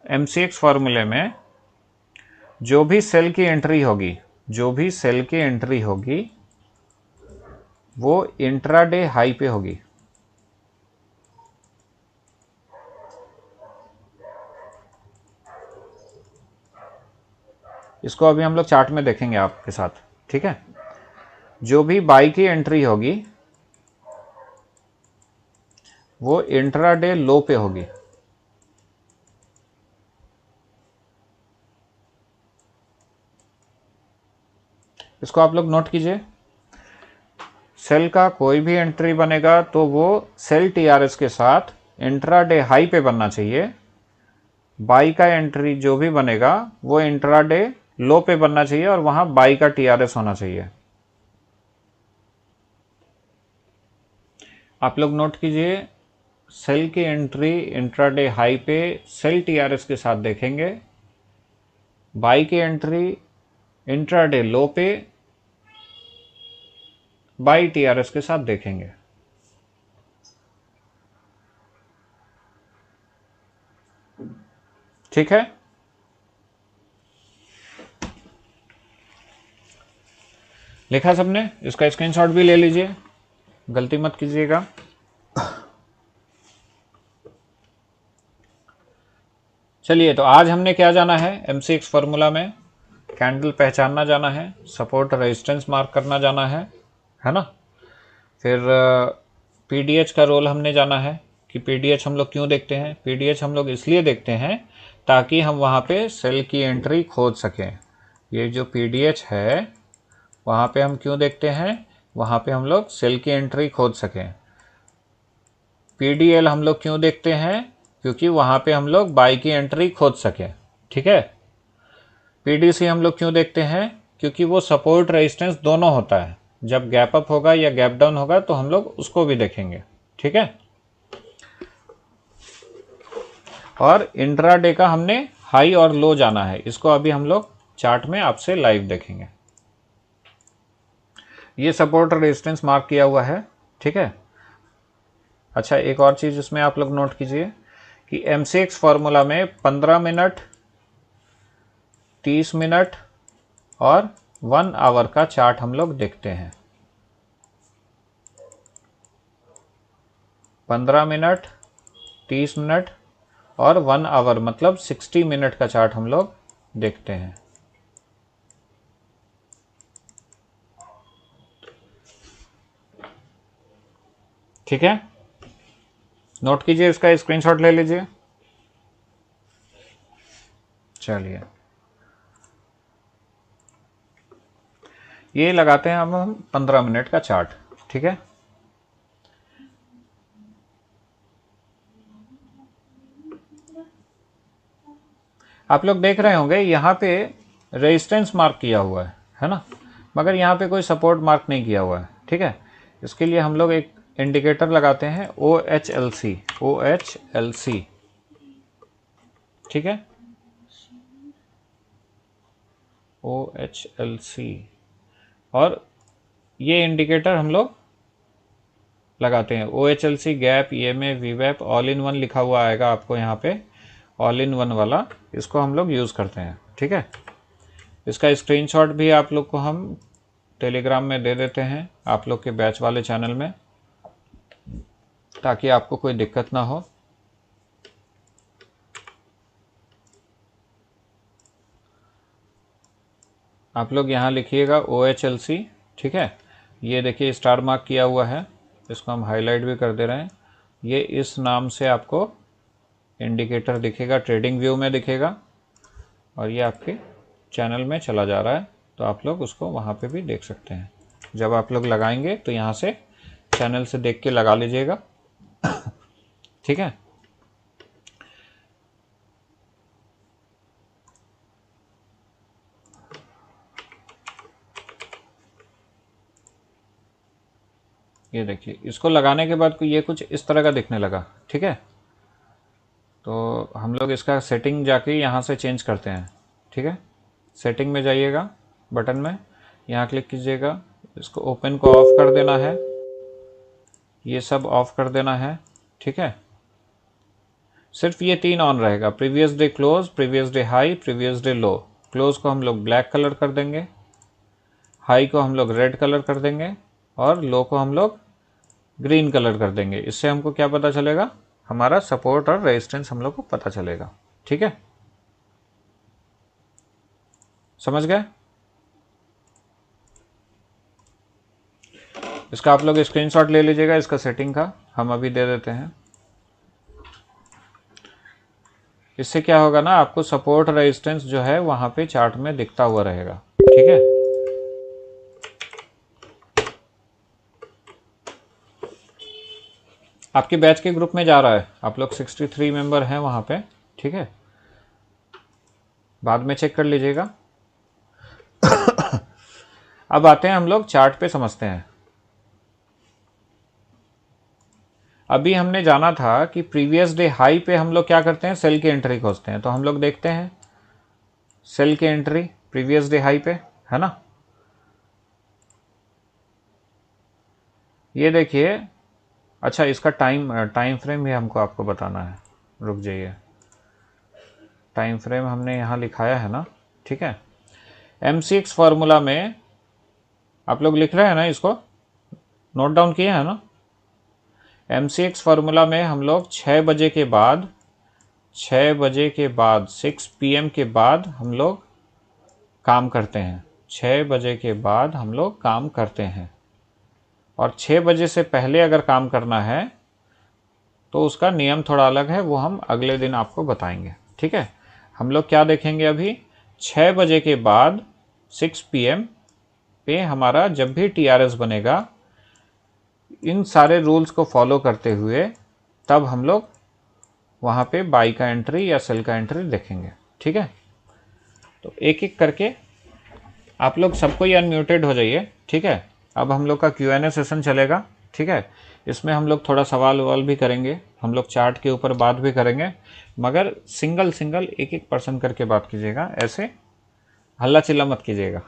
A: MCX फॉर्मूले में जो भी सेल की एंट्री होगी, जो भी सेल की एंट्री होगी वो इंट्राडे हाई पे होगी। इसको अभी हम लोग चार्ट में देखेंगे आपके साथ, ठीक है। जो भी बाई की एंट्री होगी वो इंट्राडे लो पे होगी। इसको आप लोग नोट कीजिए। सेल का कोई भी एंट्री बनेगा तो वो सेल TRS के साथ इंट्राडे हाई पे बनना चाहिए। बाई का एंट्री जो भी बनेगा वो इंट्राडे लो पे बनना चाहिए और वहां बाई का TRS होना चाहिए। आप लोग नोट कीजिए, सेल की एंट्री इंट्राडे हाई पे सेल TRS के साथ देखेंगे, बाई की एंट्री इंट्राडे लो पे बाई TRS के साथ देखेंगे। ठीक है, लिखा सबने? इसका स्क्रीनशॉट भी ले लीजिए, गलती मत कीजिएगा। चलिए, तो आज हमने क्या जाना है MCX फॉर्मूला में? कैंडल पहचानना जाना है, सपोर्ट रेजिस्टेंस मार्क करना जाना है ना। फिर PDH का रोल हमने जाना है कि PDH हम लोग क्यों देखते हैं। PDH हम लोग इसलिए देखते हैं ताकि हम वहाँ पे सेल की एंट्री खोज सकें। ये जो PDH है वहाँ पे हम क्यों देखते हैं, वहाँ पे हम लोग सेल की एंट्री खोज सकें। PDL हम लोग क्यों देखते हैं, क्योंकि वहाँ पे हम लोग बाई की एंट्री खोज सकें, ठीक है। PDC हम लोग क्यों देखते हैं, क्योंकि वो सपोर्ट रेजिस्टेंस दोनों होता है। जब गैप अप होगा या गैप डाउन होगा तो हम लोग उसको भी देखेंगे, ठीक है। और इंट्राडे का हमने हाई और लो जाना है, इसको अभी हम लोग चार्ट में आपसे लाइव देखेंगे। ये सपोर्ट रेजिस्टेंस मार्क किया हुआ है, ठीक है। अच्छा, एक और चीज इसमें आप लोग नोट कीजिए कि MCX फॉर्मूला में 15 मिनट, 30 मिनट और 1 आवर का चार्ट हम लोग देखते हैं। 15 मिनट, 30 मिनट और 1 आवर मतलब 60 मिनट का चार्ट हम लोग देखते हैं। ठीक है, नोट कीजिए, इसका स्क्रीनशॉट ले लीजिए। चलिए, ये लगाते हैं अब हम 15 मिनट का चार्ट, ठीक है। आप लोग देख रहे होंगे यहाँ पे रेजिस्टेंस मार्क किया हुआ है ना, मगर यहाँ पे कोई सपोर्ट मार्क नहीं किया हुआ है, ठीक है। इसके लिए हम लोग एक इंडिकेटर लगाते हैं OHLC, OHLC, ठीक है, OHLC। और ये इंडिकेटर हम लोग लगाते हैं OHLC gap, EMA, VWAP, all in one लिखा हुआ आएगा आपको यहाँ पे, ऑल इन वन वाला, इसको हम लोग यूज़ करते हैं, ठीक है। इसका स्क्रीनशॉट भी आप लोग को हम टेलीग्राम में दे देते हैं, आप लोग के बैच वाले चैनल में, ताकि आपको कोई दिक्कत ना हो। आप लोग यहाँ लिखिएगा OHLC, ठीक है। ये देखिए स्टार मार्क किया हुआ है, इसको हम हाईलाइट भी कर दे रहे हैं। ये इस नाम से आपको इंडिकेटर दिखेगा, ट्रेडिंग व्यू में दिखेगा, और ये आपके चैनल में चला जा रहा है, तो आप लोग उसको वहाँ पे भी देख सकते हैं। जब आप लोग लगाएंगे तो यहाँ से चैनल से देख के लगा लीजिएगा, ठीक है। ये देखिए, इसको लगाने के बाद ये कुछ इस तरह का दिखने लगा, ठीक है। तो हम लोग इसका सेटिंग जाके यहाँ से चेंज करते हैं, ठीक है। सेटिंग में जाइएगा, बटन में यहाँ क्लिक कीजिएगा, इसको ओपन को ऑफ कर देना है, ये सब ऑफ कर देना है, ठीक है, सिर्फ ये 3 ऑन रहेगा, previous day close, previous day high, previous day लो। क्लोज को हम लोग ब्लैक कलर कर देंगे, हाई को हम लोग रेड कलर कर देंगे और लो को हम लोग ग्रीन कलर कर देंगे। इससे हमको क्या पता चलेगा, हमारा सपोर्ट और रेजिस्टेंस हम लोग को पता चलेगा। ठीक है, समझ गए? इसका आप लोग स्क्रीनशॉट ले लीजिएगा, इसका सेटिंग का हम अभी दे देते हैं। इससे क्या होगा ना, आपको सपोर्ट रेजिस्टेंस जो है वहां पे चार्ट में दिखता हुआ रहेगा। ठीक है, आपके बैच के ग्रुप में जा रहा है, आप लोग 63 मेंबर हैं वहां पे। ठीक है, बाद में चेक कर लीजिएगा। अब आते हैं हम लोग चार्ट पे, समझते हैं। अभी हमने जाना था कि प्रीवियस डे हाई पे हम लोग क्या करते हैं, सेल की एंट्री खोजते हैं। तो हम लोग देखते हैं सेल की एंट्री प्रीवियस डे हाई पे, है ना। ये देखिए, अच्छा इसका टाइम फ्रेम भी हमको आपको बताना है, रुक जाइए। टाइम फ्रेम हमने यहाँ लिखाया है ना, ठीक है। MCX फॉर्मूला में आप लोग लिख रहे हैं ना, इसको नोट डाउन किए हैं ना। MCX फार्मूला में हम लोग 6 बजे के बाद 6 PM के बाद हम लोग काम करते हैं। 6 बजे के बाद हम लोग काम करते हैं, और 6 बजे से पहले अगर काम करना है तो उसका नियम थोड़ा अलग है, वो हम अगले दिन आपको बताएंगे। ठीक है, हम लोग क्या देखेंगे अभी, 6 बजे के बाद 6 PM पे हमारा जब भी TRS बनेगा, इन सारे रूल्स को फॉलो करते हुए तब हम लोग वहाँ पे बाई का एंट्री या सेल का एंट्री देखेंगे। ठीक है, तो एक एक करके आप लोग सबको ही अनम्यूटेड हो जाइए। ठीक है, अब हम लोग का Q&A सेशन चलेगा। ठीक है, इसमें हम लोग थोड़ा सवाल ववाल भी करेंगे, हम लोग चार्ट के ऊपर बात भी करेंगे, मगर सिंगल एक एक पर्सन करके बात कीजिएगा, ऐसे हल्ला चिल्ला मत कीजिएगा।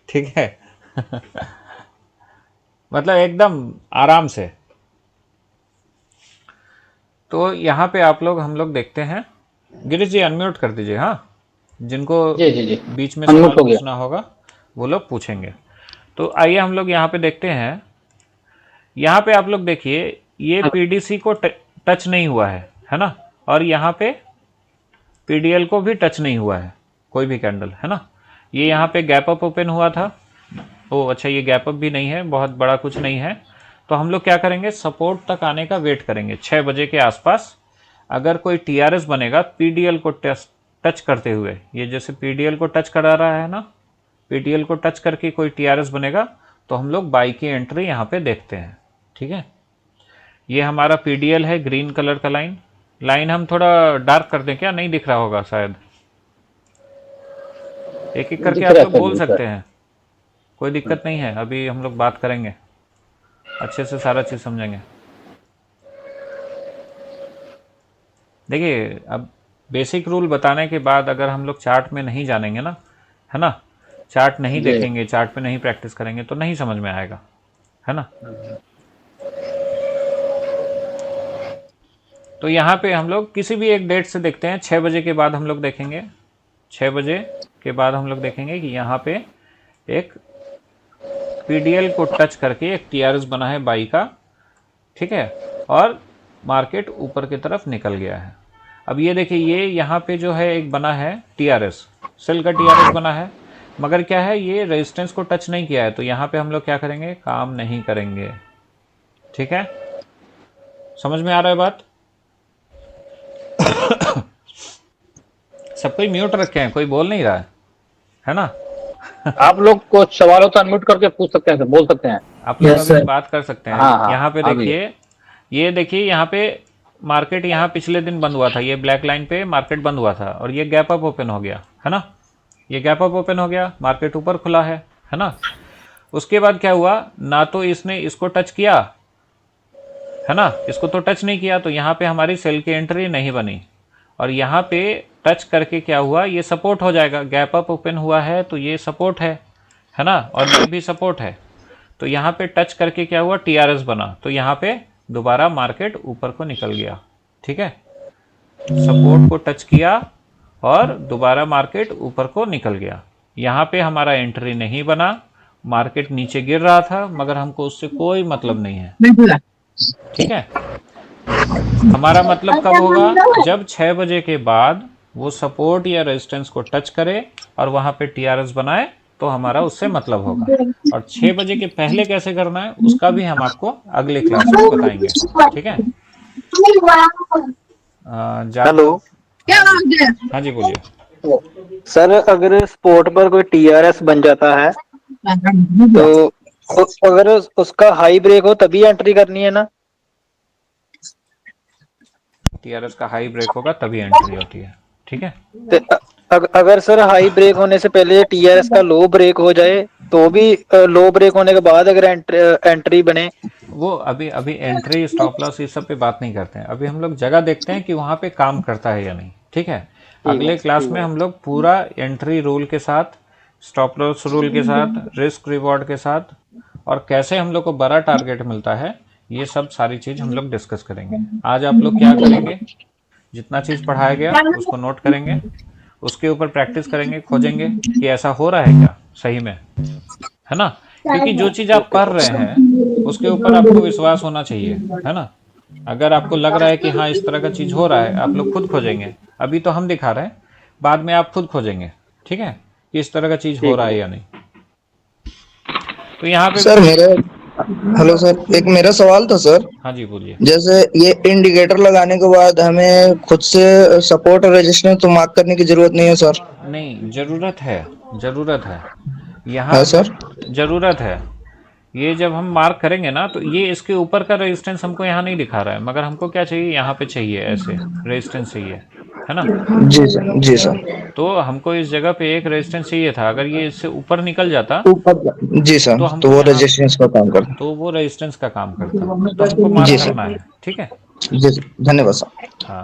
A: ठीक है। मतलब एकदम आराम से। तो यहाँ पे आप लोग, हम लोग देखते हैं। गिरीश जी अनम्यूट कर दीजिए, हाँ, जिनको
C: जी
A: बीच में सवाल पूछना होगा वो लोग पूछेंगे। तो आइए हम लोग यहाँ पे देखते हैं। यहाँ पे आप लोग देखिए, ये PDC को टच नहीं हुआ है ना, और यहाँ पे PDL को भी टच नहीं हुआ है कोई भी कैंडल, है ना। ये यहाँ पे गैप अप ओपन हुआ था, अच्छा ये गैप अप भी नहीं है, बहुत बड़ा कुछ नहीं है। तो हम लोग क्या करेंगे, सपोर्ट तक आने का वेट करेंगे 6 बजे के आसपास। अगर कोई TRS बनेगा PDL को टच करते हुए, ये जैसे PDL को टच करा रहा है ना, PDL को टच करके कोई TRS बनेगा तो हम लोग बाई की एंट्री यहाँ पे देखते हैं। ठीक है, ये हमारा PDL है, ग्रीन कलर का लाइन हम थोड़ा डार्क कर दें क्या, नहीं दिख रहा होगा शायद। एक एक करके आप लोग बोल सकते हैं, कोई दिक्कत नहीं है। अभी हम लोग बात करेंगे, अच्छे से सारा चीज़ समझेंगे। देखिए, अब बेसिक रूल बताने के बाद अगर हम लोग चार्ट में नहीं जानेंगे ना, है ना, चार्ट नहीं देखेंगे, चार्ट पे नहीं प्रैक्टिस करेंगे तो नहीं समझ में आएगा, है ना। तो यहाँ पे हम लोग किसी भी एक डेट से देखते हैं। 6 बजे के बाद हम लोग देखेंगे, 6 बजे के बाद हम लोग देखेंगे कि यहाँ पे एक PDL को टच करके एक TRS बना है बाई का। ठीक है, और मार्केट ऊपर की तरफ निकल गया है। अब ये देखिए, ये यहाँ पे जो है एक बना है TRS, सेल का TRS बना है, मगर क्या है, ये रेजिस्टेंस को टच नहीं किया है। तो यहाँ पे हम लोग क्या करेंगे, काम नहीं करेंगे। ठीक है, समझ में आ रहा है बात? सब कोई म्यूट रखे हैं, कोई बोल नहीं रहा है ना।
C: आप लोग को सवाल हो तो अनम्यूट करके पूछ सकते हैं, बोल सकते हैं,
A: आप लोग अभी बात कर सकते हैं।
C: हाँ,
A: यहाँ पे देखिए, ये देखिए, यहाँ पे मार्केट यहाँ पिछले दिन बंद हुआ था, ये ब्लैक लाइन पे मार्केट बंद हुआ था, और ये गैप अप ओपन हो गया, है ना। ये गैप अप ओपन हो गया, मार्केट ऊपर खुला है ना। उसके बाद क्या हुआ, ना तो इसने इसको टच किया, है ना, इसको तो टच नहीं किया, तो यहाँ पे हमारी सेल की एंट्री नहीं बनी। और यहाँ पे टच करके क्या हुआ, ये सपोर्ट हो जाएगा, गैप अप ओपन हुआ है तो ये सपोर्ट है ना, और ये भी सपोर्ट है। तो यहाँ पे टच करके क्या हुआ, TRS बना, तो यहाँ पे दोबारा मार्केट ऊपर को निकल गया, ठीक है, सपोर्ट को टच किया और दोबारा मार्केट ऊपर को निकल गया। यहाँ पे हमारा एंट्री नहीं बना, मार्केट नीचे गिर रहा था, मगर हमको उससे कोई मतलब नहीं है, ठीक है। हमारा मतलब कब होगा, जब 6 बजे के बाद वो सपोर्ट या रेजिस्टेंस को टच करे और वहां पे टीआरएस बनाए, तो हमारा उससे मतलब होगा। और 6 बजे के पहले कैसे करना है उसका भी हम आपको अगले क्लास में बताएंगे, ठीक है।
D: हेलो,
A: हाँ जी बोलिए।
D: सर अगर स्पॉट पर कोई टीआरएस बन जाता है तो अगर उसका हाई ब्रेक हो तभी एंट्री करनी है ना?
A: टीआरएस का हाई ब्रेक होगा तभी एंट्री होती है, ठीक है।
D: तो अगर सर हाई ब्रेक होने से पहले टीआरएस का लो ब्रेक हो जाए तो भी लो ब्रेक होने के बाद अगर एंट्री बने?
A: वो अभी अभी एंट्री स्टॉप लॉस इस सब पे बात नहीं करते हैं, अभी हम लोग जगह देखते हैं कि वहां पे काम करता है या नहीं, ठीक है। अगले क्लास में हम लोग पूरा एंट्री रूल के साथ, स्टॉप लॉस रूल के साथ, रिस्क रिवॉर्ड के साथ, और कैसे हम लोग को बड़ा टारगेट मिलता है, ये सब सारी चीज हम लोग डिस्कस करेंगे। आज आप लोग क्या करेंगे, जितना चीज पढ़ाया गया उसको नोट करेंगे, उसके ऊपर प्रैक्टिस करेंगे, खोजेंगे कि ऐसा हो रहा है क्या सही में, है ना। क्योंकि जो चीज आप पढ़ रहे हैं उसके ऊपर आपको विश्वास होना चाहिए, है ना। अगर आपको लग रहा है कि हाँ इस तरह का चीज हो रहा है, आप लोग खुद खोजेंगे। अभी तो हम दिखा रहे हैं, बाद में आप खुद खोजेंगे, ठीक है, कि इस तरह का चीज हो रहा है या नहीं। तो यहाँ पे
E: सर हेलो सर, एक मेरा सवाल था सर।
A: हाँ जी बोलिए।
E: जैसे ये इंडिकेटर लगाने के बाद हमें खुद से सपोर्ट और रेजिस्टेंस तो मार्क करने की जरूरत नहीं है सर?
A: नहीं, जरूरत है, जरूरत है, यहाँ
E: है सर?
A: जरूरत है। ये जब हम मार्क करेंगे ना, तो ये इसके ऊपर का रेजिस्टेंस हमको यहाँ नहीं दिखा रहा है, मगर हमको क्या चाहिए, यहाँ पे चाहिए, ऐसे रेजिस्टेंस चाहिए, है ना।
E: जी सर, जी सर।
A: तो हमको इस जगह पे एक रेजिस्टेंस चाहिए था, अगर ये इससे ऊपर निकल जाता
E: ऊपर जी सर,
A: तो
E: तो
A: हमको
E: वो
A: यहाँ,
E: रेजिस्टेंस का काम करता।
A: तो वो रेजिस्टेंस का काम करता, तो हमको मार्क
E: जी
A: करना
E: सर,
A: है, ठीक है।
E: जी सर, धन्यवाद सर।
A: हाँ,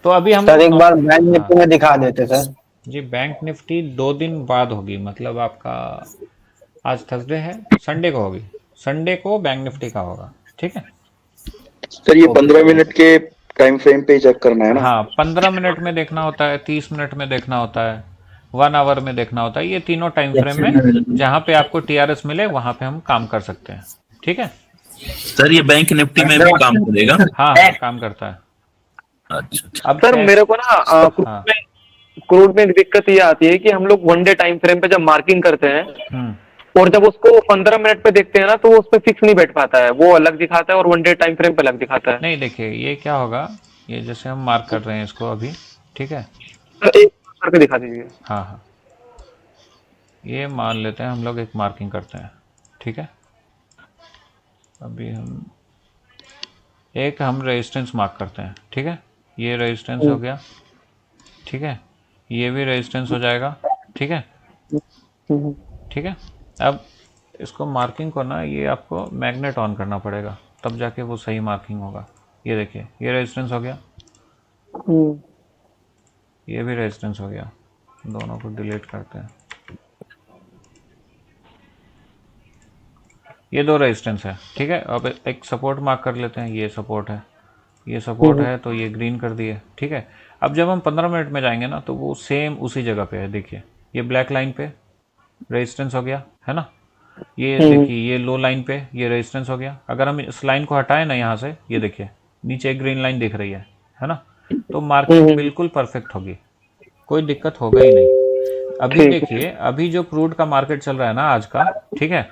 A: तो अभी हम
D: सर
A: लोग
D: एक बार बैंक
A: हाँ
D: निफ्टी में दिखा देते सर।
A: जी, बैंक निफ्टी 2 दिन बाद होगी, मतलब आपका आज थर्सडे है, संडे को होगी, संडे को बैंक निफ्टी का होगा, ठीक है।
F: सर ये 15 मिनट के टाइम फ्रेम पे चेक करना है ना?
A: हाँ, 15 मिनट में देखना होता है, 30 मिनट में देखना होता है, 1 आवर में देखना होता है। ये तीनों टाइम फ्रेम में जहाँ पे आपको टीआरएस मिले वहाँ पे हम काम कर सकते हैं, ठीक है।
G: सर ये बैंक निफ्टी में भी काम करेगा?
A: हाँ हाँ, काम करता है।
G: अच्छा,
A: अब
C: सर मेरे को ना
A: हाँ,
C: क्रूड में दिक्कत ये आती है कि हम लोग 1 डे टाइम फ्रेम पे जब मार्किंग करते हैं और जब उसको 15 मिनट पे देखते हैं ना, तो वो उस पर फिक्स नहीं बैठ पाता है, वो अलग दिखाता है और 1 डे टाइम फ्रेम पे अलग दिखाता है।
A: नहीं देखिए ये क्या होगा, ये जैसे हम मार्क कर रहे हैं इसको अभी, ठीक है।
C: सर एक करके दिखा दीजिए।
A: हाँ हाँ, ये मान लेते हैं हम लोग एक मार्किंग करते हैं, ठीक है। अभी हम रेजिस्टेंस मार्क करते हैं, ठीक है। ये रेजिस्टेंस हो गया, ठीक है, ये भी रेजिस्टेंस हो जाएगा, ठीक है, ठीक है। अब इसको मार्किंग को ना, ये आपको मैग्नेट ऑन करना पड़ेगा, तब जाके वो सही मार्किंग होगा। ये देखिए, ये रेजिस्टेंस हो गया, ये भी रेजिस्टेंस हो गया, दोनों को डिलीट करते हैं। ये 2 रेजिस्टेंस है, ठीक है। अब एक सपोर्ट मार्क कर लेते हैं, ये सपोर्ट है, ये सपोर्ट है, तो ये ग्रीन कर दिए, ठीक है। अब जब हम 15 मिनट में जाएंगे ना, तो वो सेम उसी जगह पे है, देखिए ये ब्लैक लाइन पे रेजिस्टेंस हो गया, है ना। ये देखिए ये लो लाइन पे ये रेजिस्टेंस हो गया। अगर हम इस लाइन को हटाएं ना यहाँ से, ये देखिए नीचे एक ग्रीन लाइन दिख रही है ना। तो मार्किंग बिल्कुल परफेक्ट होगी, कोई दिक्कत होगा ही नहीं। अभी देखिए, अभी जो क्रूड का मार्केट चल रहा है ना आज का, ठीक है,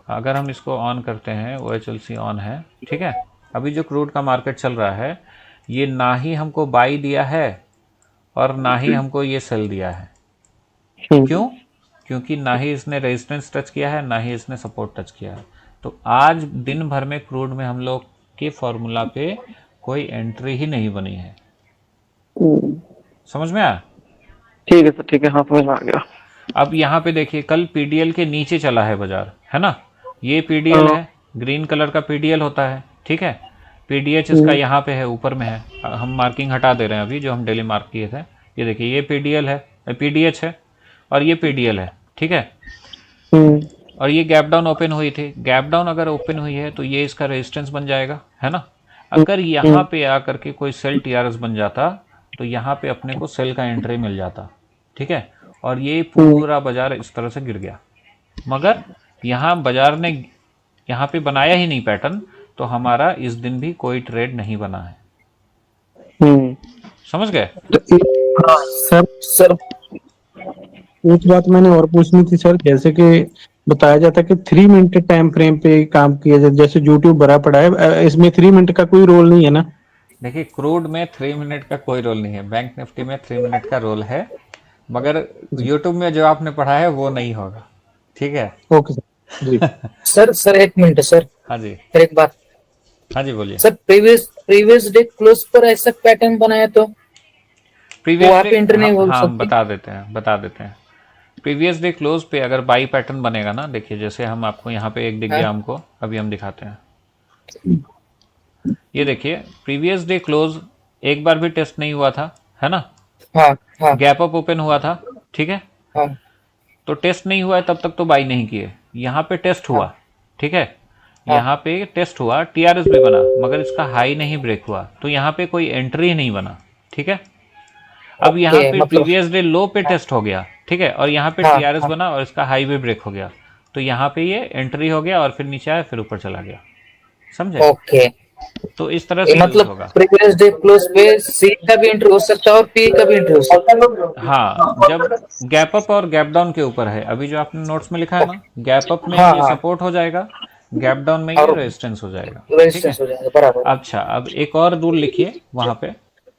A: अगर हम इसको ऑन करते हैं, OHLC ऑन है, ठीक है। अभी जो क्रूड का मार्केट चल रहा है, ये ना ही हमको बाई दिया है और ना ही हमको ये सेल दिया है। क्यों? क्योंकि ना ही इसने रेजिस्टेंस टच किया है, ना ही इसने सपोर्ट टच किया है। तो आज दिन भर में क्रूड में हम लोग के फॉर्मूला पे कोई एंट्री ही नहीं बनी है। समझ में आया?
C: ठीक है सर, ठीक है, हाँ समझ में आ गया।
A: अब यहाँ पे देखिए, कल पीडीएल के नीचे चला है बाजार, है ना। ये पीडीएल है, ग्रीन कलर का पीडीएल होता है, ठीक है। पीडीएच इसका यहाँ पे है, ऊपर में है। हम मार्किंग हटा दे रहे हैं अभी, जो हम डेली मार्क किए थे। ये देखिए, ये पीडीएल है, पीडीएच है, और ये पीडीएल है, ठीक है। और ये गैप डाउन ओपन हुई थी, गैप डाउन अगर ओपन हुई है तो ये इसका रेजिस्टेंस बन जाएगा, है ना। अगर यहाँ पे आकर के कोई सेल टीआरएस बन जाता तो यहाँ पे अपने को सेल का एंट्री मिल जाता, ठीक है। और ये पूरा बाजार इस तरह से गिर गया, मगर यहाँ बाजार ने यहाँ पे बनाया ही नहीं पैटर्न, तो हमारा इस दिन भी कोई ट्रेड नहीं बना है। समझ गए?
H: सर
B: सर
H: एक बात मैंने और पूछनी थी सर, जैसे कि बताया जाता है कि 3 मिनट टाइम फ्रेम पे काम किया जाए, जैसे यूट्यूब भरा पड़ा है, इसमें 3 मिनट का कोई रोल नहीं है ना?
A: देखिए, क्रूड में 3 मिनट का कोई रोल नहीं है, बैंक निफ्टी में 3 मिनट का रोल है, मगर यूट्यूब में जो आपने पढ़ा है वो नहीं होगा, ठीक है।
H: ओके सर जी।
B: सर 1 मिनट सर,
A: हाँ जी,
B: सर एक बात।
A: हाँ जी बोलिए।
B: सर प्रीवियस डे क्लोज पर ऐसा पैटर्न बनाया तो
A: प्रीवियस
B: आप एंटर नहीं बोल
A: हाँ,
B: सकते?
A: बता देते हैं। प्रीवियस डे क्लोज पे अगर बाई पैटर्न बनेगा ना, देखिए जैसे हम आपको यहाँ पे एक दिख गया हमको, अभी हम दिखाते हैं। ये देखिए, प्रीवियस डे क्लोज एक बार भी टेस्ट नहीं हुआ था, है ना।
B: हाँ
A: गैप अप ओपन हुआ था, ठीक है।
B: हाँ
A: तो टेस्ट नहीं हुआ है तब तक तो बाई नहीं किए। यहाँ पे टेस्ट हुआ, ठीक है, यहाँ पे टेस्ट हुआ, टीआरएस भी बना, मगर इसका हाई नहीं ब्रेक हुआ, तो यहाँ पे कोई एंट्री नहीं बना, ठीक है। अब यहाँ पे प्रीवियस डे लो पे टेस्ट हो गया, ठीक है, और यहाँ पे टीआरएस बना और इसका हाई भी ब्रेक हो गया, तो यहाँ पे ये एंट्री हो गया और फिर नीचे आया, फिर ऊपर चला गया, समझे।
B: ओके,
A: तो इस तरह से
B: मतलब
A: होगा।
B: प्रीवियस डे क्लोज पे सी का भी एंट्री हो सकता है और पी का भी एंट्री हो सकता है।
A: हाँ, जब गैप अप और गैप डाउन के ऊपर है, अभी जो आपने नोट्स में लिखा है ना, गैप अप में ये सपोर्ट हो जाएगा, गैप डाउन में ये रेजिस्टेंस हो जाएगा,
B: रेजिस्टेंस हो जाएगा, बराबर।
A: अच्छा, अब एक और रूल लिखिए वहां पे,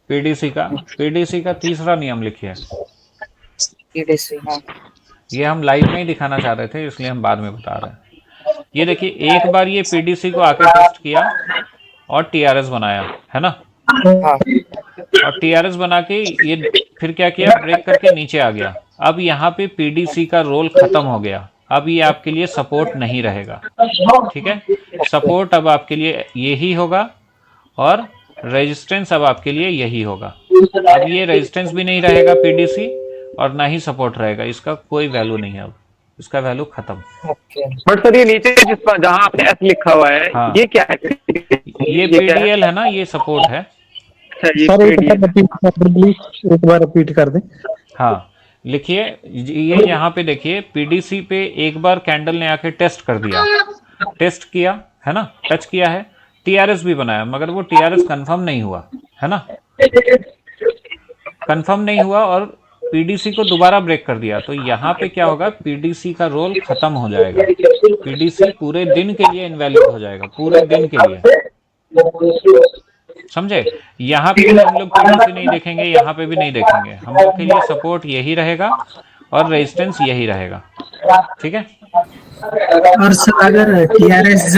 A: पीडीसी का तीसरा नियम लिखिए।
B: पीडीसी, हाँ।
A: ये हम लाइव में ही दिखाना चाह रहे थे, इसलिए हम बाद में बता रहे हैं। ये देखिए, एक बार ये पीडीसी को आके टेस्ट किया और टीआरएस बनाया, है ना। और टीआरएस बना के ये फिर क्या किया, ब्रेक करके नीचे आ गया। अब यहाँ पे पीडीसी का रोल खत्म हो गया, अब ये आपके लिए सपोर्ट नहीं रहेगा, ठीक है। सपोर्ट अब आपके लिए यही होगा और रेजिस्टेंस अब आपके लिए यही होगा। अब ये रेजिस्टेंस भी नहीं रहेगा पीडीसी और ना ही सपोर्ट रहेगा, इसका कोई वैल्यू नहीं है, अब इसका वैल्यू खत्म।
C: बट सर ये नीचे जिस पर जहां आपने एस लिखा हुआ है,
A: हाँ,
C: ये क्या है?
A: ये पीडीएल है ना, ये सपोर्ट है।
H: सर एक बार रिपीट कर दें।
A: हाँ, लिखिए, ये यहाँ पे देखिए, पीडीसी पे एक बार कैंडल ने आके टेस्ट कर दिया, टेस्ट किया, है ना, टच किया है, टीआरएस भी बनाया, मगर वो टीआरएस कंफर्म नहीं हुआ, है ना, कंफर्म नहीं हुआ और पीडीसी को दोबारा ब्रेक कर दिया, तो यहाँ पे क्या होगा, पीडीसी का रोल खत्म हो जाएगा, पीडीसी पूरे दिन के लिए इनवैलिड हो जाएगा, पूरे दिन के लिए, समझे। यहाँ पे भी हम लोग पीडीसी नहीं देखेंगे, यहाँ पे भी नहीं देखेंगे, हम लोग के लिए सपोर्ट यही रहेगा और रेजिस्टेंस यही रहेगा, ठीक है।
I: और सर अगर टीआरएस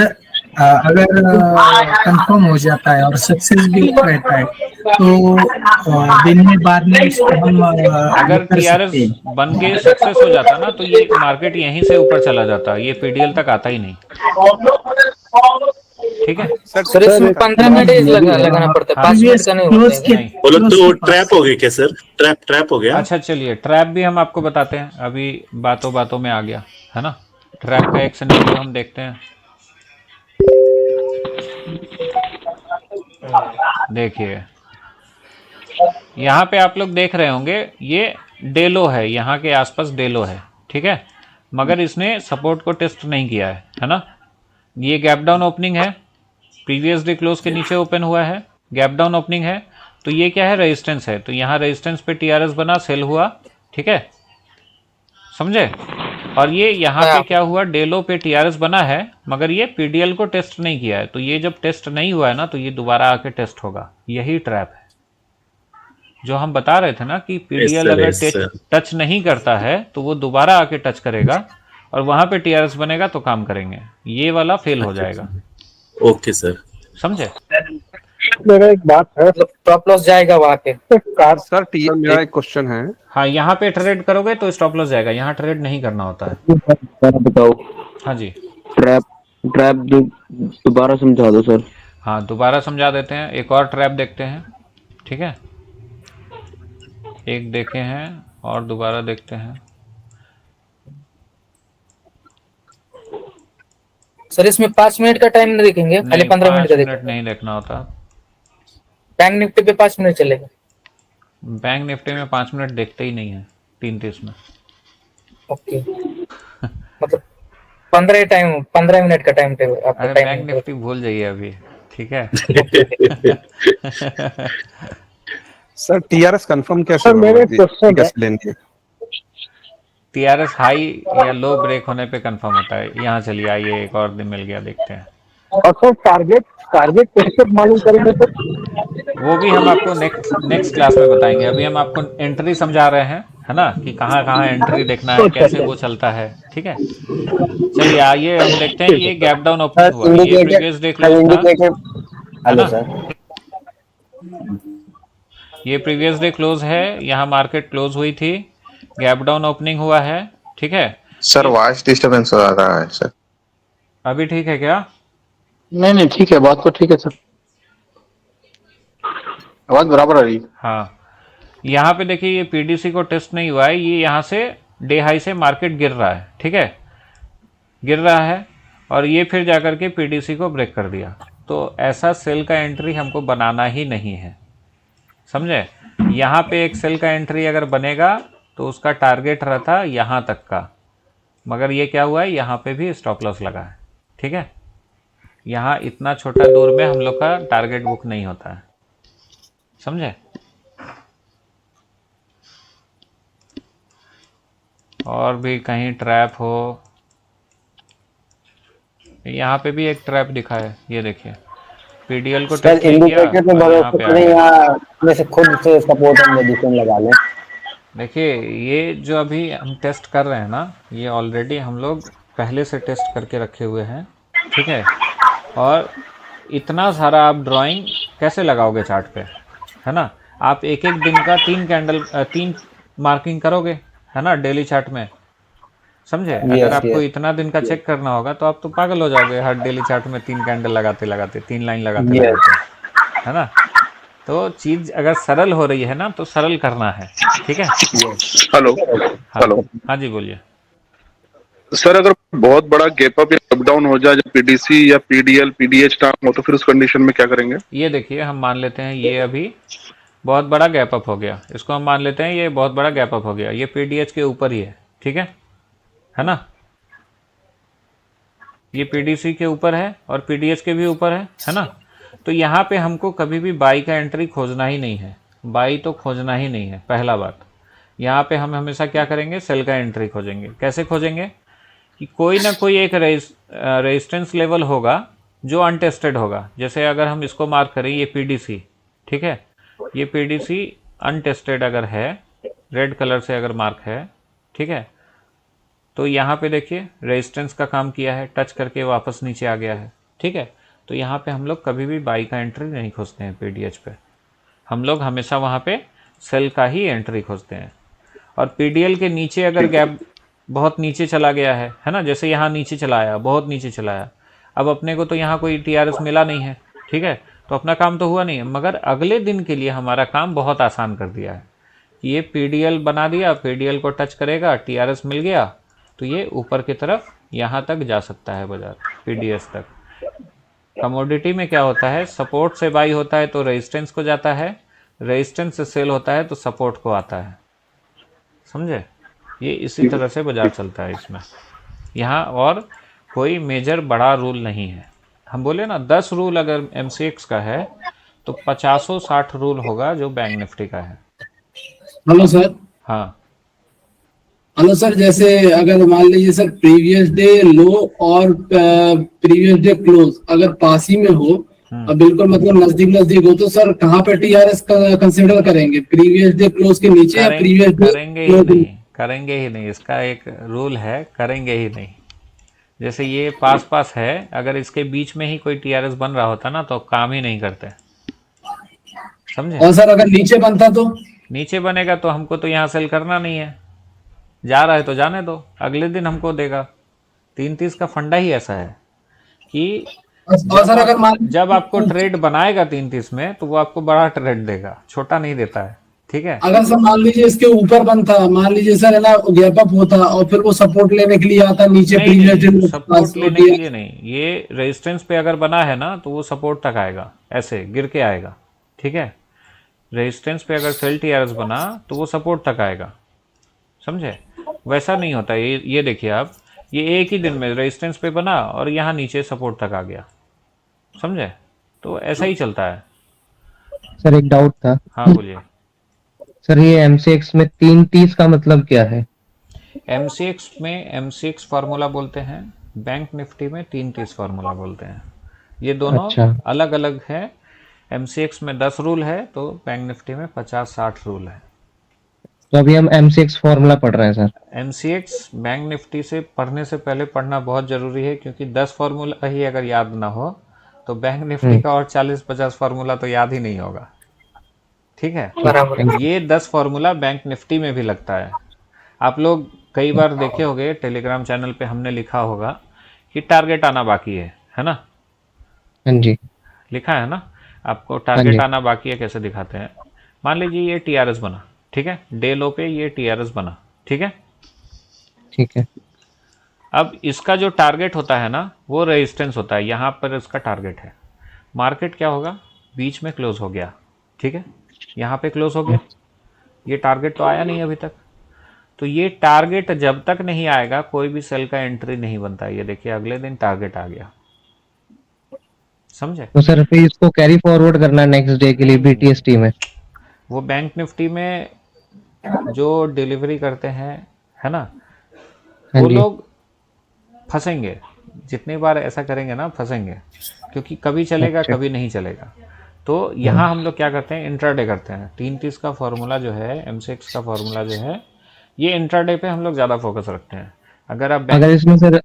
I: अगर कंफर्म हो जाता है और सक्सेस भी रहता है तो दिन में बाद में हम
A: अगर टीआरएस बन के सक्सेस हो जाता ना, तो ये मार्केट यहीं से ऊपर चला जाता, ये पीडीएल तक आता ही नहीं, ठीक है।
B: सर इसमें 15 मिनट लगाना पड़ता है, 5 मिनट का नहीं होता है।
G: बोलो तो ट्रैप हो गया क्या सर? ट्रैप हो गया।
A: अच्छा चलिए, ट्रैप भी हम आपको बताते हैं, अभी बातों बातों में आ गया, है ना। ट्रैप का एक सिनेरियो हम देखते हैं। देखिए, यहाँ पे आप लोग देख रहे होंगे, ये डेलो है, यहाँ के आसपास डेलो है, ठीक है, मगर इसने सपोर्ट को टेस्ट नहीं किया है ना। ये गैप डाउन ओपनिंग है, प्रीवियस डे क्लोज के नीचे ओपन हुआ है, गैप डाउन ओपनिंग है, तो ये क्या है, रेजिस्टेंस है, तो यहाँ रेजिस्टेंस पे टीआरएस बना, सेल हुआ, ठीक है, समझे। और ये यहाँ पे क्या हुआ, डेलो पे टीआरएस बना है, मगर ये पीडीएल को टेस्ट नहीं किया है, तो ये जब टेस्ट नहीं हुआ है ना, तो ये दोबारा आके टेस्ट होगा, यही ट्रैप है जो हम बता रहे थे ना, कि पीडीएल अगर टच नहीं करता है तो वो दोबारा आके टच करेगा और वहां पे टीआरएस बनेगा तो काम करेंगे, ये वाला फेल हो जाएगा।
G: ओके सर,
A: समझे।
H: मेरा एक बात है,
B: स्टॉप लॉस जाएगा वहां पे।
H: सर मेरा एक क्वेश्चन है।
A: हाँ, यहाँ पे ट्रेड करोगे तो स्टॉप लॉस जाएगा, यहाँ ट्रेड नहीं करना होता है।
F: बताओ।
A: हाँ जी,
F: ट्रैप दोबारा समझा दो सर।
A: हाँ, दोबारा समझा देते हैं, एक और ट्रैप देखते हैं, ठीक है, एक देखे हैं और दोबारा देखते हैं।
B: सर इसमें 5 मिनट का टाइम नहीं देखेंगे, खाली
A: नहीं
B: 15 मिनट
A: 5
B: का
A: मिनट
B: देखेंगे।
A: नहीं देखना होता।
B: बैंक निफ्टी पे 5 मिनट चलेगा।
A: बैंक निफ्टी में 5 मिनट देखते ही नहीं है 3:30 में।
B: ओके, मतलब 15 मिनट का टाइम टेबल आपका
A: अरे
B: टाइम।
A: बैंक निफ्टी भूल जाइए अभी, ठीक है।
J: सर टीआरएस कंफर्म कैसे
H: सर मेरे
J: होगा?
H: क्वेश्चन है,
J: कैसे लेंगे?
A: टीआरएस हाई या लो ब्रेक होने पे कंफर्म होता है। यहाँ चलिए आइए, एक और दिन मिल गया, देखते हैं।
H: और सर टारगेट कैसे मालूम करेंगे सर?
A: वो भी हम आपको नेक्स्ट क्लास में बताएंगे। अभी हम आपको एंट्री समझा रहे हैं, है ना, कि कहाँ कहाँ एंट्री देखना है, कैसे वो चलता है, ठीक है। चलिए आइए हम देखते हैं। ये गैप डाउन ओपनिंग हुआ, ये प्रीवियस डे क्लोज था, है ना। ये प्रीवियस डे क्लोज है, यहाँ मार्केट क्लोज हुई थी, गैप डाउन ओपनिंग हुआ है, ठीक है।
J: सर वॉइस डिस्टरबेंस हो रहा है सर।
A: अभी ठीक है क्या?
D: नहीं ठीक है, बात तो ठीक है सर, आवाज बराबर आ रही है।
A: हाँ, यहाँ पे देखिए ये पीडीसी को टेस्ट नहीं हुआ है, ये यहाँ से डे हाई से मार्केट गिर रहा है, ठीक है, गिर रहा है, और ये फिर जाकर के पीडीसी को ब्रेक कर दिया। तो ऐसा सेल का एंट्री हमको बनाना ही नहीं है, समझे। यहाँ पे एक सेल का एंट्री अगर बनेगा तो उसका टारगेट रहता यहाँ तक का, मगर ये क्या हुआ है, यहाँ पे भी स्टॉप लॉस लगा है, ठीक है। यहाँ इतना छोटा दूर में हम लोग का टारगेट बुक नहीं होता है, समझे। और भी कहीं ट्रैप हो, यहाँ पे भी एक ट्रैप दिखा है, ये देखिए, पीडीएल को टेस्ट नहीं किया, यहाँ पे आ गया।
H: जैसे खुद से सपोर्ट एंड रेजिस्टेंस लगा लें।
A: देखिए ये जो अभी हम टेस्ट कर रहे हैं ना, ये ऑलरेडी हम लोग पहले से टेस्ट करके रखे हुए हैं, ठीक है। और इतना सारा आप ड्राइंग कैसे लगाओगे चार्ट पे, है ना। आप एक एक दिन का 3 मार्किंग करोगे, है ना, डेली चार्ट में, समझे। अगर आपको इतना दिन का चेक करना होगा तो आप तो पागल हो जाओगे, हर डेली चार्ट में 3 कैंडल लगाते लगाते, 3 लाइन लगाते लगाते, है ना। तो चीज अगर सरल हो रही है ना तो सरल करना है, ठीक है।
F: हेलो
A: हेलो, हाँ जी बोलिए।
F: सर, अगर बहुत बड़ा गैप अप या अप डाउन हो जाए, जब पीडीसी या पीडीएल पीडीएच टाइम हो, तो फिर उस कंडीशन में क्या करेंगे?
A: ये देखिए, हम मान लेते हैं ये अभी बहुत बड़ा गैप अप हो गया, इसको हम मान लेते हैं ये बहुत बड़ा गैप अप हो गया, ये पीडीएच के ऊपर ही है, ठीक है ना। ये पीडीसी के ऊपर है और पीडीएच के भी ऊपर है ना। तो यहाँ पे हमको कभी भी बाई का एंट्री खोजना ही नहीं है, बाई तो खोजना ही नहीं है। पहला बात, यहाँ पे हम हमेशा क्या करेंगे, सेल का एंट्री खोजेंगे। कैसे खोजेंगे कि कोई ना कोई एक रेजिस्टेंस लेवल होगा जो अनटेस्टेड होगा। जैसे अगर हम इसको मार्क करें, ये पीडीसी, ठीक है, ये पीडीसी अनटेस्टेड अगर है, रेड कलर से अगर मार्क है, ठीक है, तो यहाँ पे देखिए रेजिस्टेंस का काम किया है, टच करके वापस नीचे आ गया है, ठीक है। तो यहाँ पे हम लोग कभी भी बाई का एंट्री नहीं खोजते हैं पीडीएच पे, हम लोग हमेशा वहाँ पे सेल का ही एंट्री खोजते हैं। और पीडीएल के नीचे अगर गैप बहुत नीचे चला गया है ना, जैसे यहाँ नीचे चला आया, बहुत नीचे चला आया, अब अपने को तो यहाँ कोई टीआरएस मिला नहीं है, ठीक है, तो अपना काम तो हुआ नहीं है, मगर अगले दिन के लिए हमारा काम बहुत आसान कर दिया है। ये पीडीएल बना दिया, पीडीएल को टच करेगा, टीआरएस मिल गया, तो ये ऊपर की तरफ यहाँ तक जा सकता है बाजार, पीडीएस तक। कमोडिटी में क्या होता है, सपोर्ट से बाई होता है तो रेजिस्टेंस को जाता है, रेजिस्टेंस से सेल होता है तो सपोर्ट को आता है, समझे। ये इसी तरह से बाजार चलता है इसमें। यहाँ और कोई मेजर बड़ा रूल नहीं है। हम बोले ना 10 रूल अगर एमसीएक्स का है तो 50-60 रूल होगा जो बैंक निफ्टी का है।
I: Hello sir.
A: हाँ
I: हेलो सर, जैसे अगर मान लीजिए सर प्रीवियस डे लो और प्रीवियस डे क्लोज अगर पास ही में हो, बिल्कुल मतलब नजदीक हो, तो सर कहाँ पे टीआरएस कंसीडर करेंगे, प्रीवियस डे क्लोज के नीचे या प्रीवियस डे?
A: करेंगे ही नहीं, इसका एक रूल है, करेंगे ही नहीं। जैसे ये पास है, अगर इसके बीच में ही कोई टीआरएस बन रहा होता ना तो काम ही नहीं करते, समझे।
I: और सर अगर नीचे बनता तो? नीचे
A: बनेगा तो हमको तो यहाँ सेल करना नहीं है, जा रहा है तो जाने दो, अगले दिन हमको देगा। 3:30 का फंडा ही ऐसा है कि जब आपको ट्रेड बनाएगा 3:30 में तो वो आपको बड़ा ट्रेड देगा, छोटा नहीं देता है, ठीक है।
I: अगर सर मान लीजिए इसके ऊपर बनता, मान लीजिए सर है ना गैप अप होता और फिर वो सपोर्ट लेने के लिए आता नीचे प्रीवियस
A: नहीं, सपोर्ट लेने के लिए नहीं, ये रेजिस्टेंस पे अगर बना है ना तो वो सपोर्ट तक आएगा, ऐसे गिर के आएगा, ठीक है। रेजिस्टेंस पे अगर सेल टीआरएस बना तो वो सपोर्ट तक आएगा, समझे। वैसा नहीं होता, ये देखिए आप, ये एक ही दिन में रेजिस्टेंस पे बना और यहाँ नीचे सपोर्ट तक आ गया, समझे। तो ऐसा ही चलता है।
K: सर एक डाउट था।
A: हाँ बोलिए।
K: सर ये एमसीएक्स में 330 का मतलब क्या है?
A: एमसीएक्स में एमसीएक्स फार्मूला बोलते हैं, बैंक निफ्टी में 330 फार्मूला बोलते हैं। ये दोनों अलग अलग है। एमसीएक्स में 10 रूल है तो बैंक निफ्टी में 50-60 रूल है।
K: तो अभी हम एमसीएक्स फार्मूला पढ़ रहे हैं सर।
A: एमसीएक्स बैंक निफ्टी से पढ़ने से पहले पढ़ना बहुत जरूरी है, क्योंकि 10 फार्मूला ही अगर याद ना हो तो बैंक निफ्टी का और 40-50 फार्मूला तो याद ही नहीं होगा, ठीक है। ये 10 फार्मूला बैंक निफ्टी में भी लगता है। आप लोग कई बार देखे होंगे, टेलीग्राम चैनल पे हमने लिखा होगा कि टारगेट आना बाकी है ना।
K: हाँ जी,
A: लिखा है ना आपको, टारगेट आना बाकी है। कैसे दिखाते हैं, मान लीजिए ये टीआरएस बना, ठीक है, डे लो पे ये टीआरएस बना, ठीक है,
K: ठीक है।
A: अब इसका जो टारगेट होता है ना वो रेजिस्टेंस होता है, यहाँ पर इसका टारगेट है। मार्केट क्या होगा, बीच में क्लोज हो गया, ठीक है, यहाँ पे क्लोज हो गया, ये टारगेट तो आया नहीं अभी तक। तो ये टारगेट जब तक नहीं आएगा कोई भी सेल का एंट्री नहीं बनता। ये देखिए अगले दिन टारगेट आ गया, समझे।
K: तो सर फिर इसको कैरी फॉरवर्ड करना नेक्स्ट डे के लिए बीटीएसटी में?
A: वो बैंक निफ्टी में जो डिलीवरी करते हैं है ना, वो लोग फंसेंगे, जितनी बार ऐसा करेंगे ना फंसेंगे, क्योंकि कभी चलेगा कभी नहीं चलेगा। तो यहाँ हम लोग क्या करते हैं, इंट्राडे करते हैं। 330 का फॉर्मूला जो है, एमसीएक्स का फॉर्मूला जो है, ये इंट्राडे पे हम लोग ज़्यादा फोकस रखते हैं।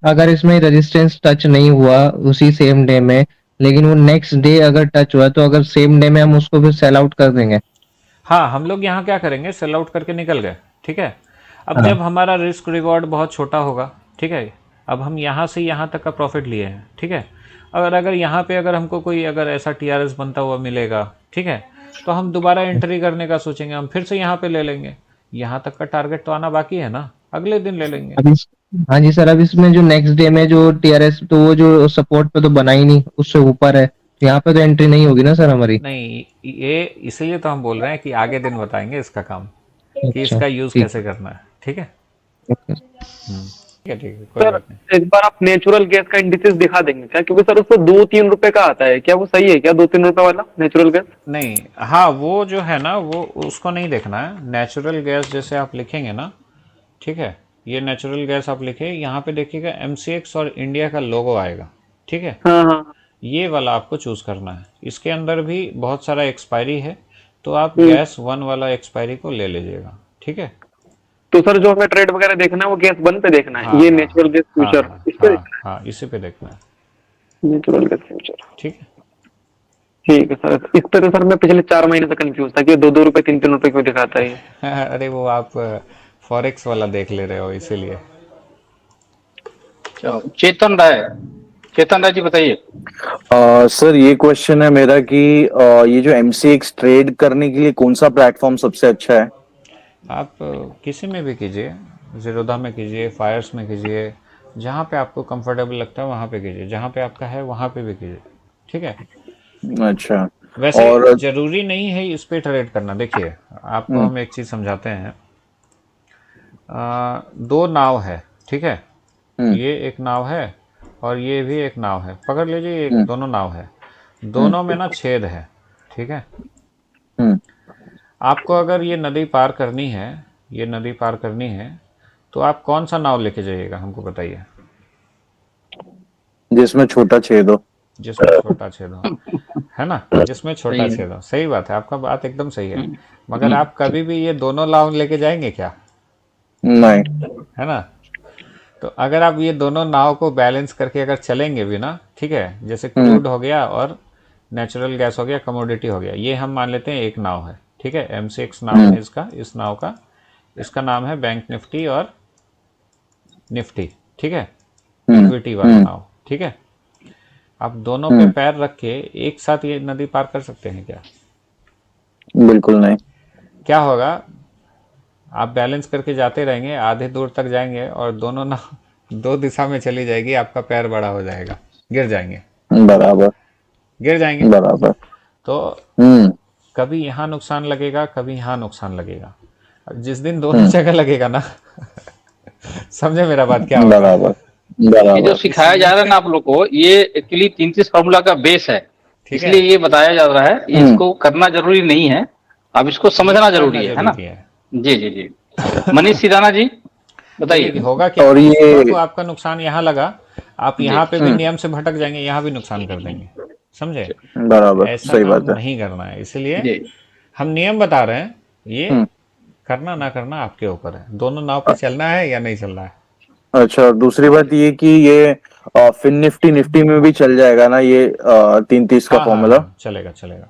K: अगर इसमें रेजिस्टेंस टच नहीं हुआ उसी सेम डे में, लेकिन वो नेक्स्ट डे अगर टच हुआ तो अगर सेम डे में हम उसको फिर सेल आउट कर देंगे?
A: हाँ, हम लोग यहाँ क्या करेंगे, सेल आउट करके निकल गए, ठीक है। अब जब हमारा रिस्क रिवॉर्ड बहुत छोटा होगा, ठीक है, अब हम यहाँ से यहाँ तक का प्रॉफिट लिए हैं, ठीक है, अगर यहाँ पे अगर हमको कोई अगर ऐसा टीआरएस बनता हुआ मिलेगा, ठीक है, तो हम दोबारा एंट्री करने का सोचेंगे, हम फिर से यहाँ पे ले लेंगे। यहाँ तक का टारगेट तो आना बाकी है ना, अगले दिन ले लेंगे।
K: हाँ जी सर, अब इसमें जो नेक्स्ट डे में जो टीआरएस, तो वो जो सपोर्ट पे तो बना ही नहीं, उससे ऊपर है, यहाँ पे तो एंट्री नहीं होगी ना सर हमारी?
A: नहीं, ये इसलिए तो हम बोल रहे हैं कि आगे दिन बताएंगे इसका काम, कि इसका यूज कैसे करना है, ठीक है। ठीक है,
C: सर एक बार आप नेचुरल गैस का इंडिसेस दिखा देंगे क्या, क्योंकि सर उसको 2-3 रुपए का आता है, क्या वो सही है क्या 2-3 रुपए वाला नेचुरल गैस?
A: नहीं, हाँ वो जो है ना वो उसको नहीं देखना है। नेचुरल गैस जैसे आप लिखेंगे ना, ठीक है, ये नेचुरल गैस आप लिखे, यहाँ पे देखिएगा एमसीएक्स और इंडिया का लोगो आएगा, ठीक है।
C: हाँ,
A: ये वाला आपको चूज करना है। इसके अंदर भी बहुत सारा एक्सपायरी है, तो आप गैस 1 वाला एक्सपायरी को ले लीजिएगा, ठीक है।
C: तो सर जो हमें ट्रेड वगैरह देखना है वो गैस 1 पे देखना है। ये नेचुरल गैस फ्यूचर, इस पे देखना
A: है। इसी पे देखना है,
C: नेचुरल गैस फ्यूचर,
A: ठीक है।
C: ठीक है सर। इस पे तो सर मैं पिछले 4 महीने से कंफ्यूज था कि 2-2 रुपए 3-3 रुपए क्यों दिखाता है।
A: अरे वो आप फॉरेक्स वाला देख ले रहे हो इसीलिए।
C: चेतन राय जी बताइए।
L: सर ये क्वेश्चन है मेरा कि ये जो एमसीएक्स ट्रेड करने के लिए कौन सा प्लेटफॉर्म सबसे अच्छा है?
A: आप किसी में भी कीजिए, जीरोधा में कीजिए, फायर्स में कीजिए, जहाँ पे आपको कंफर्टेबल लगता है वहाँ पे कीजिए, जहाँ पे आपका है वहाँ पे भी कीजिए, ठीक है।
L: अच्छा,
A: वैसे और जरूरी नहीं है इस पे ट्रेड करना। देखिए आपको हम एक चीज समझाते हैं, 2 नाव है, ठीक है, ये एक नाव है और ये भी एक नाव है, पकड़ लीजिए, एक दोनों नाव है, दोनों में ना छेद है, ठीक है। आपको अगर ये नदी पार करनी है, ये नदी पार करनी है, तो आप कौन सा नाव लेके जाइएगा हमको बताइए।
L: जिसमें छोटा छेद हो।
A: जिसमें छोटा छेद हो, है ना, जिसमें छोटा छेद हो। सही बात है, आपका बात एकदम सही है। मगर आप कभी भी ये दोनों नाव लेके जाएंगे क्या?
L: नहीं,
A: है ना। तो अगर आप ये दोनों नाव को बैलेंस करके अगर चलेंगे भी ना, ठीक है, जैसे क्रूड हो गया और नेचुरल गैस हो गया, कमोडिटी हो गया, ये हम मान लेते हैं एक नाव है, ठीक है। एमसीएक्स नाम है इसका, इस नाव का, इसका नाम है बैंक निफ्टी और निफ्टी, ठीक है, इक्विटी वाला नाव, ठीक है। आप दोनों पे पैर रख के एक साथ ये नदी पार कर सकते हैं क्या?
L: बिल्कुल नहीं।
A: क्या होगा, आप बैलेंस करके जाते रहेंगे, आधे दूर तक जाएंगे और दोनों ना दो दिशा में चली जाएगी, आपका पैर बड़ा हो जाएगा, गिर जाएंगे,
L: बराबर
A: गिर जाएंगे।
L: बराबर।
A: तो कभी यहाँ नुकसान लगेगा, कभी यहाँ नुकसान लगेगा। जिस दिन दोनों जगह लगेगा ना समझे मेरा बात क्या होगा?
L: बराबर
C: ये
L: बराबर।
C: जो सिखाया जा रहा है ना आप लोग को, ये एक्चुअली 33 फार्मूला का बेस है,
A: ठीक है।
C: इसलिए ये बताया जा रहा है। ये इसको करना जरूरी नहीं है, अब इसको समझना जरूरी है ना? जी जी जी। मनीष सिदाना जी बताइए।
A: होगा क्या,
L: और ये
A: तो आपका नुकसान यहाँ लगा, आप यहाँ पे भी नियम से भटक जाएंगे, यहाँ भी नुकसान कर देंगे, समझे?
L: बराबर,
A: ऐसा
L: सही
A: काम
L: बात है।
A: नहीं करना है, इसलिए हम नियम बता रहे हैं, ये करना ना करना आपके ऊपर है। दोनों नाव पे चलना है या नहीं चलना है।
L: अच्छा, दूसरी बात ये कि ये फिन निफ्टी में भी चल जाएगा ना ये 33 का
A: हाँ,
L: फॉर्मूला?
A: चलेगा चलेगा।